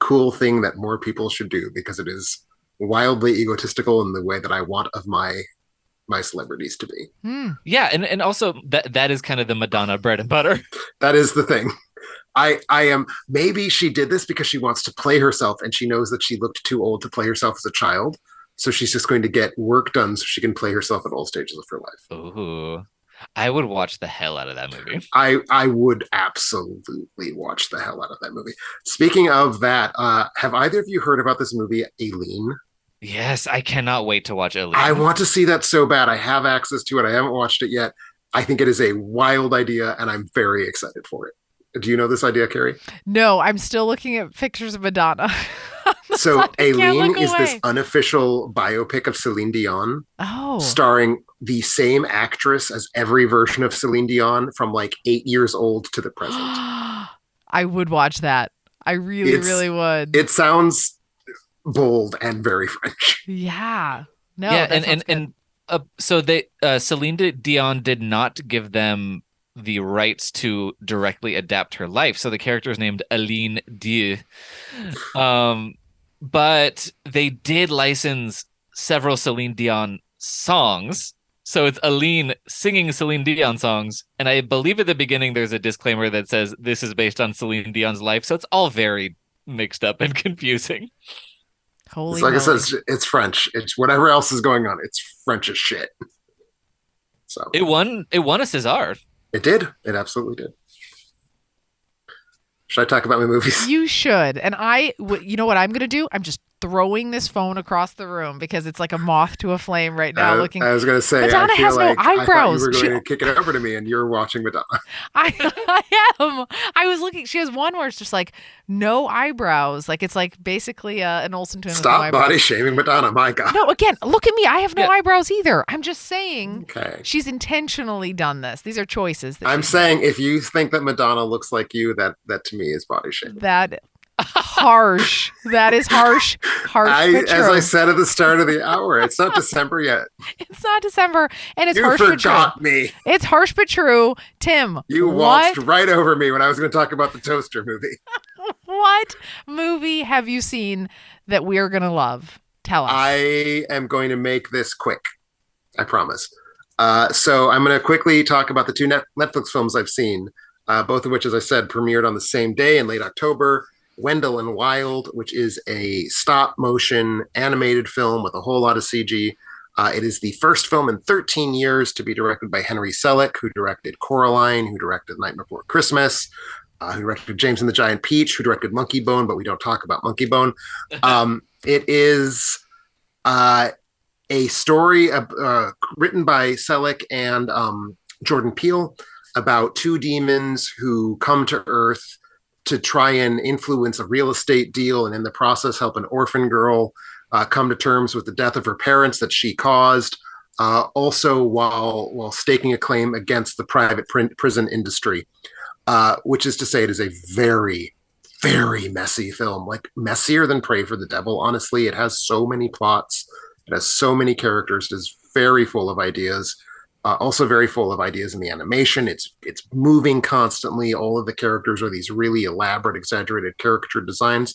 cool thing that more people should do because it is wildly egotistical in the way that I want of my celebrities to be. Yeah, and also that is kind of the Madonna bread and butter. That is the thing. I am, maybe she did this because she wants to play herself and she knows that she looked too old to play herself as a child. So she's just going to get work done so she can play herself at all stages of her life. Ooh, I would watch the hell out of that movie. I would absolutely watch the hell out of that movie. Speaking of that, have either of you heard about this movie, Aileen? Yes, I cannot wait to watch Aileen. I want to see that so bad. I have access to it. I haven't watched it yet. I think it is a wild idea, and I'm very excited for it. Do you know this idea, Carrie? No, I'm still looking at pictures of Madonna. So Aileen is this unofficial biopic of Celine Dion, starring the same actress as every version of Celine Dion from 8 years old to the present. I would watch that. I really would. It sounds bold and very French. Yeah. No. Yeah, and So they Celine Dion did not give them the rights to directly adapt her life. So the character is named Aline Dieu. Um, but they did license several Celine Dion songs. So it's Aline singing Celine Dion songs. And I believe at the beginning there's a disclaimer that says this is based on Celine Dion's life. So it's all very mixed up and confusing. Holy It's like moly. I said, it's French. It's whatever else is going on. It's French as shit. So It won a César. it did. It absolutely did. Should I talk about my movies? You should. And you know what I'm going to do? I'm just throwing this phone across the room because it's like a moth to a flame right now looking. I was going to say, Madonna I feel has no like I thought eyebrows. you were going to kick it over to me and you're watching Madonna. I am. I was looking. She has one where it's just like no eyebrows. Like it's like basically an Olsen twin. Stop with no body shaming Madonna. My God. No, again, look at me. I have no eyebrows either. I'm just saying Okay. she's intentionally done this. These are choices. I'm saying if you think that Madonna looks like you, that to me is body shaming. That harsh. That is harsh. Harsh. But As true. I said at the start of the hour, it's not December yet. It's not December, and it's You harsh but true. forgot me. It's harsh but true. Tim, You what waltzed right over me when I was going to talk about the Toaster movie. what movie have you seen that we're gonna love? Tell us. I am going to make this quick. I promise. So I'm going to quickly talk about the two Netflix films I've seen, both of which, as I said, premiered on the same day in late October. Wendell and Wild, which is a stop motion animated film with a whole lot of CG. It is the first film in 13 years to be directed by Henry Selick, who directed Coraline, who directed Night Before Christmas, who directed James and the Giant Peach, who directed Monkey Bone, but we don't talk about Monkey Bone. It is a story written by Selick and Jordan Peele about two demons who come to Earth to try and influence a real estate deal, and in the process help an orphan girl come to terms with the death of her parents that she caused, also while staking a claim against the private prison industry, which is to say it is a very, very messy film, like messier than Pray for the Devil. Honestly, it has so many plots. It has so many characters. It is very full of ideas. Also very full of ideas in the animation. It's moving constantly. All of the characters are these really elaborate, exaggerated caricature designs.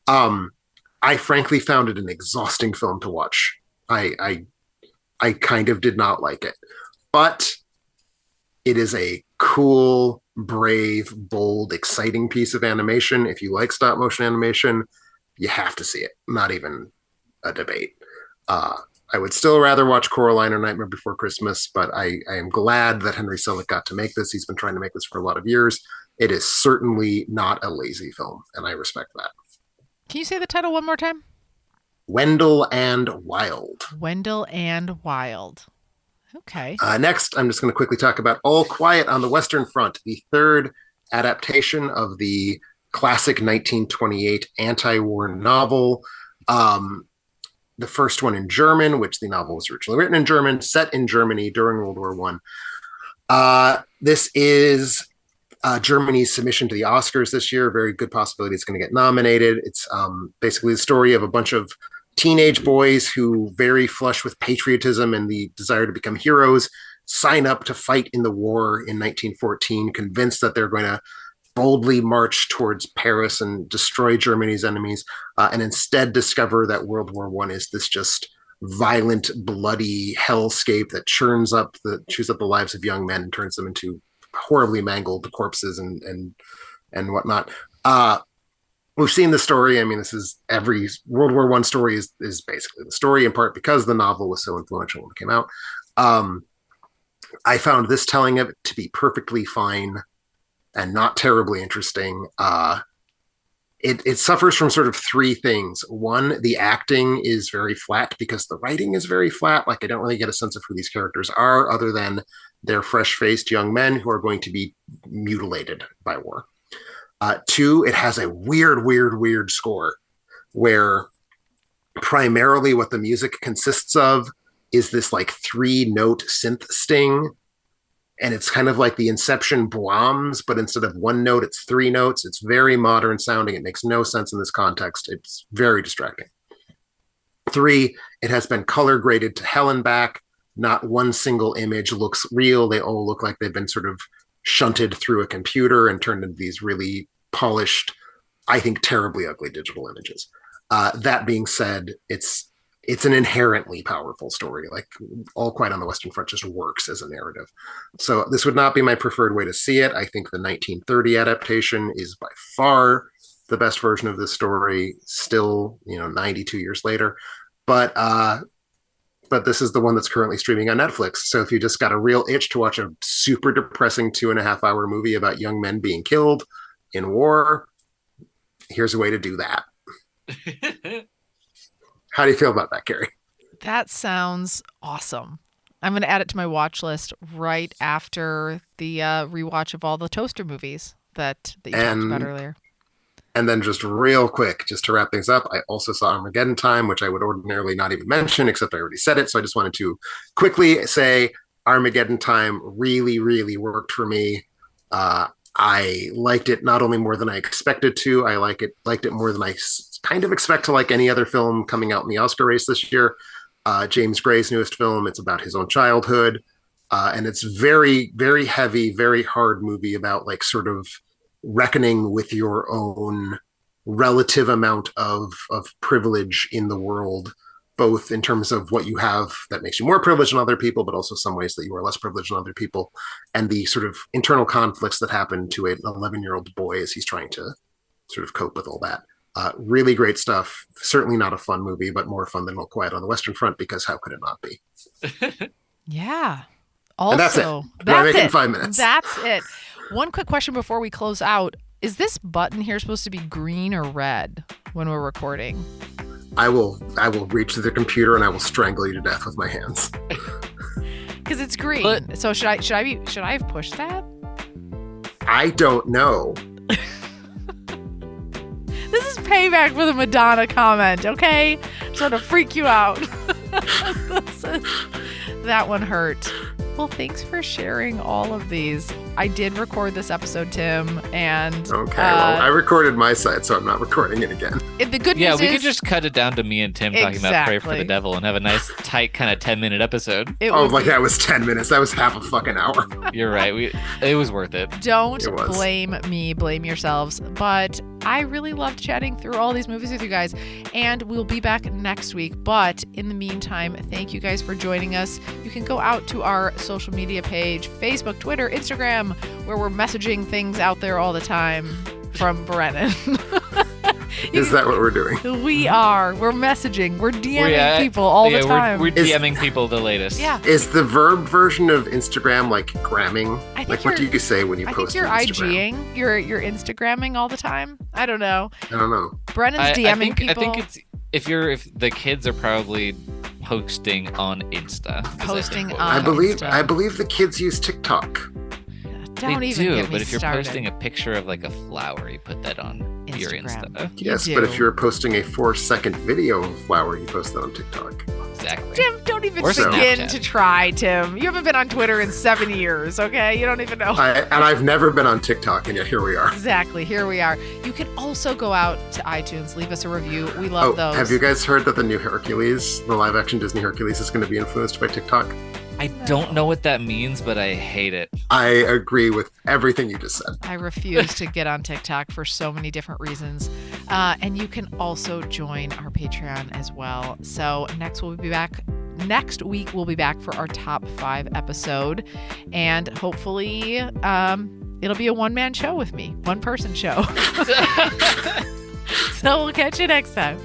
I frankly found it an exhausting film to watch. I kind of did not like it, but it is a cool, brave, bold, exciting piece of animation. If you like stop motion animation, you have to see it. Not even a debate. I would still rather watch Coraline or Nightmare Before Christmas, but I am glad that Henry Selick got to make this. He's been trying to make this for a lot of years. It is certainly not a lazy film, and I respect that. Can you say the title one more time? Wendell and Wild. Wendell and Wild. Okay. Next, I'm just going to quickly talk about All Quiet on the Western Front, the third adaptation of the classic 1928 anti-war novel. The first one in German, which the novel was originally written in German, set in Germany during World War I. This is Germany's submission to the Oscars this year. Very good possibility it's going to get nominated. It's basically the story of a bunch of teenage boys who, very flush with patriotism and the desire to become heroes, sign up to fight in the war in 1914, convinced that they're going to boldly march towards Paris and destroy Germany's enemies, and instead discover that World War I is this just violent, bloody hellscape that chews up the lives of young men and turns them into horribly mangled corpses and whatnot. We've seen the story. I mean, this is every World War I story is basically the story, in part because the novel was so influential when it came out. I found this telling of it to be perfectly fine and not terribly interesting. It suffers from sort of three things. One, the acting is very flat because the writing is very flat. Like, I don't really get a sense of who these characters are other than they're fresh-faced young men who are going to be mutilated by war. Two, it has a weird score where primarily what the music consists of is this like 3-note synth sting. And it's kind of like the Inception Brahms, but instead of 1 note, it's 3 notes. It's very modern sounding. It makes no sense in this context. It's very distracting. 3, it has been color graded to hell and back. Not one single image looks real. They all look like they've been sort of shunted through a computer and turned into these really polished, I think terribly ugly digital images. That being said, it's an inherently powerful story. Like All Quiet on the Western Front just works as a narrative. So this would not be my preferred way to see it. I think the 1930 adaptation is by far the best version of this story, still, 92 years later. But this is the one that's currently streaming on Netflix. So if you just got a real itch to watch a super depressing 2.5-hour movie about young men being killed in war, here's a way to do that. How do you feel about that, Carrie? That sounds awesome. I'm going to add it to my watch list right after the rewatch of all the Toaster movies that you talked about earlier. And then just real quick, just to wrap things up, I also saw Armageddon Time, which I would ordinarily not even mention, except I already said it. So I just wanted to quickly say Armageddon Time really, really worked for me. I liked it not only more than I expected to, I liked it more than I kind of expect to like any other film coming out in the Oscar race this year. James Gray's newest film, it's about his own childhood. And it's very, very heavy, very hard movie about like sort of reckoning with your own relative amount of privilege in the world, both in terms of what you have that makes you more privileged than other people, but also some ways that you are less privileged than other people, and the sort of internal conflicts that happen to an 11-year-old boy as he's trying to sort of cope with all that. Really great stuff. Certainly not a fun movie, but more fun than All Quiet on the Western Front, because how could it not be? Yeah. Also, and that's it. That's it. 5 minutes. That's it. One quick question before we close out. Is this button here supposed to be green or red when we're recording? I will reach to the computer and I will strangle you to death with my hands. Because it's green. So should I have pushed that? I don't know. This is payback for the Madonna comment, okay? Sort of freak you out. That one hurt. Well, thanks for sharing all of these. I did record this episode, Tim, and okay. Well, I recorded my side, so I'm not recording it again. The good news we could just cut it down to me and Tim talking about Pray for the Devil and have a nice, tight, kind of 10-minute episode. That was 10 minutes. That was half a fucking hour. You're right. It was worth it. Don't blame me. Blame yourselves. But I really loved chatting through all these movies with you guys, and we'll be back next week. But in the meantime, thank you guys for joining us. You can go out to our social media page, Facebook, Twitter, Instagram, where we're messaging things out there all the time from Brennan. Is that what we're doing? We are. We're messaging. We're DMing people all the time. We're DMing people the latest. Yeah. Is the verb version of Instagram like gramming? Like what do you say when you post on Instagram? I think you're IGing. You're Instagramming all the time. I don't know. Brennan's DMing people. I think it's if the kids are probably posting on Insta. I believe the kids use TikTok. Don't they even do, get me but if you're started. Posting a picture of like a flower, you put that on your Insta. Yes, but if you're posting a 4-second video of a flower, you post that on TikTok. Exactly. Tim, don't even Or begin Snapchat. to try, Tim. You haven't been on Twitter in 7 years, okay? You don't even know. And I've never been on TikTok, and yet here we are. Exactly, here we are. You can also go out to iTunes, leave us a review. We love those. Have you guys heard that the new Hercules, the live-action Disney Hercules, is going to be influenced by TikTok? I don't know what that means, but I hate it. I agree with everything you just said. I refuse to get on TikTok for so many different reasons. And you can also join our Patreon as well. So next week we'll be back for our top 5 episode. And hopefully it'll be a one-man show with me. One-person show. So we'll catch you next time.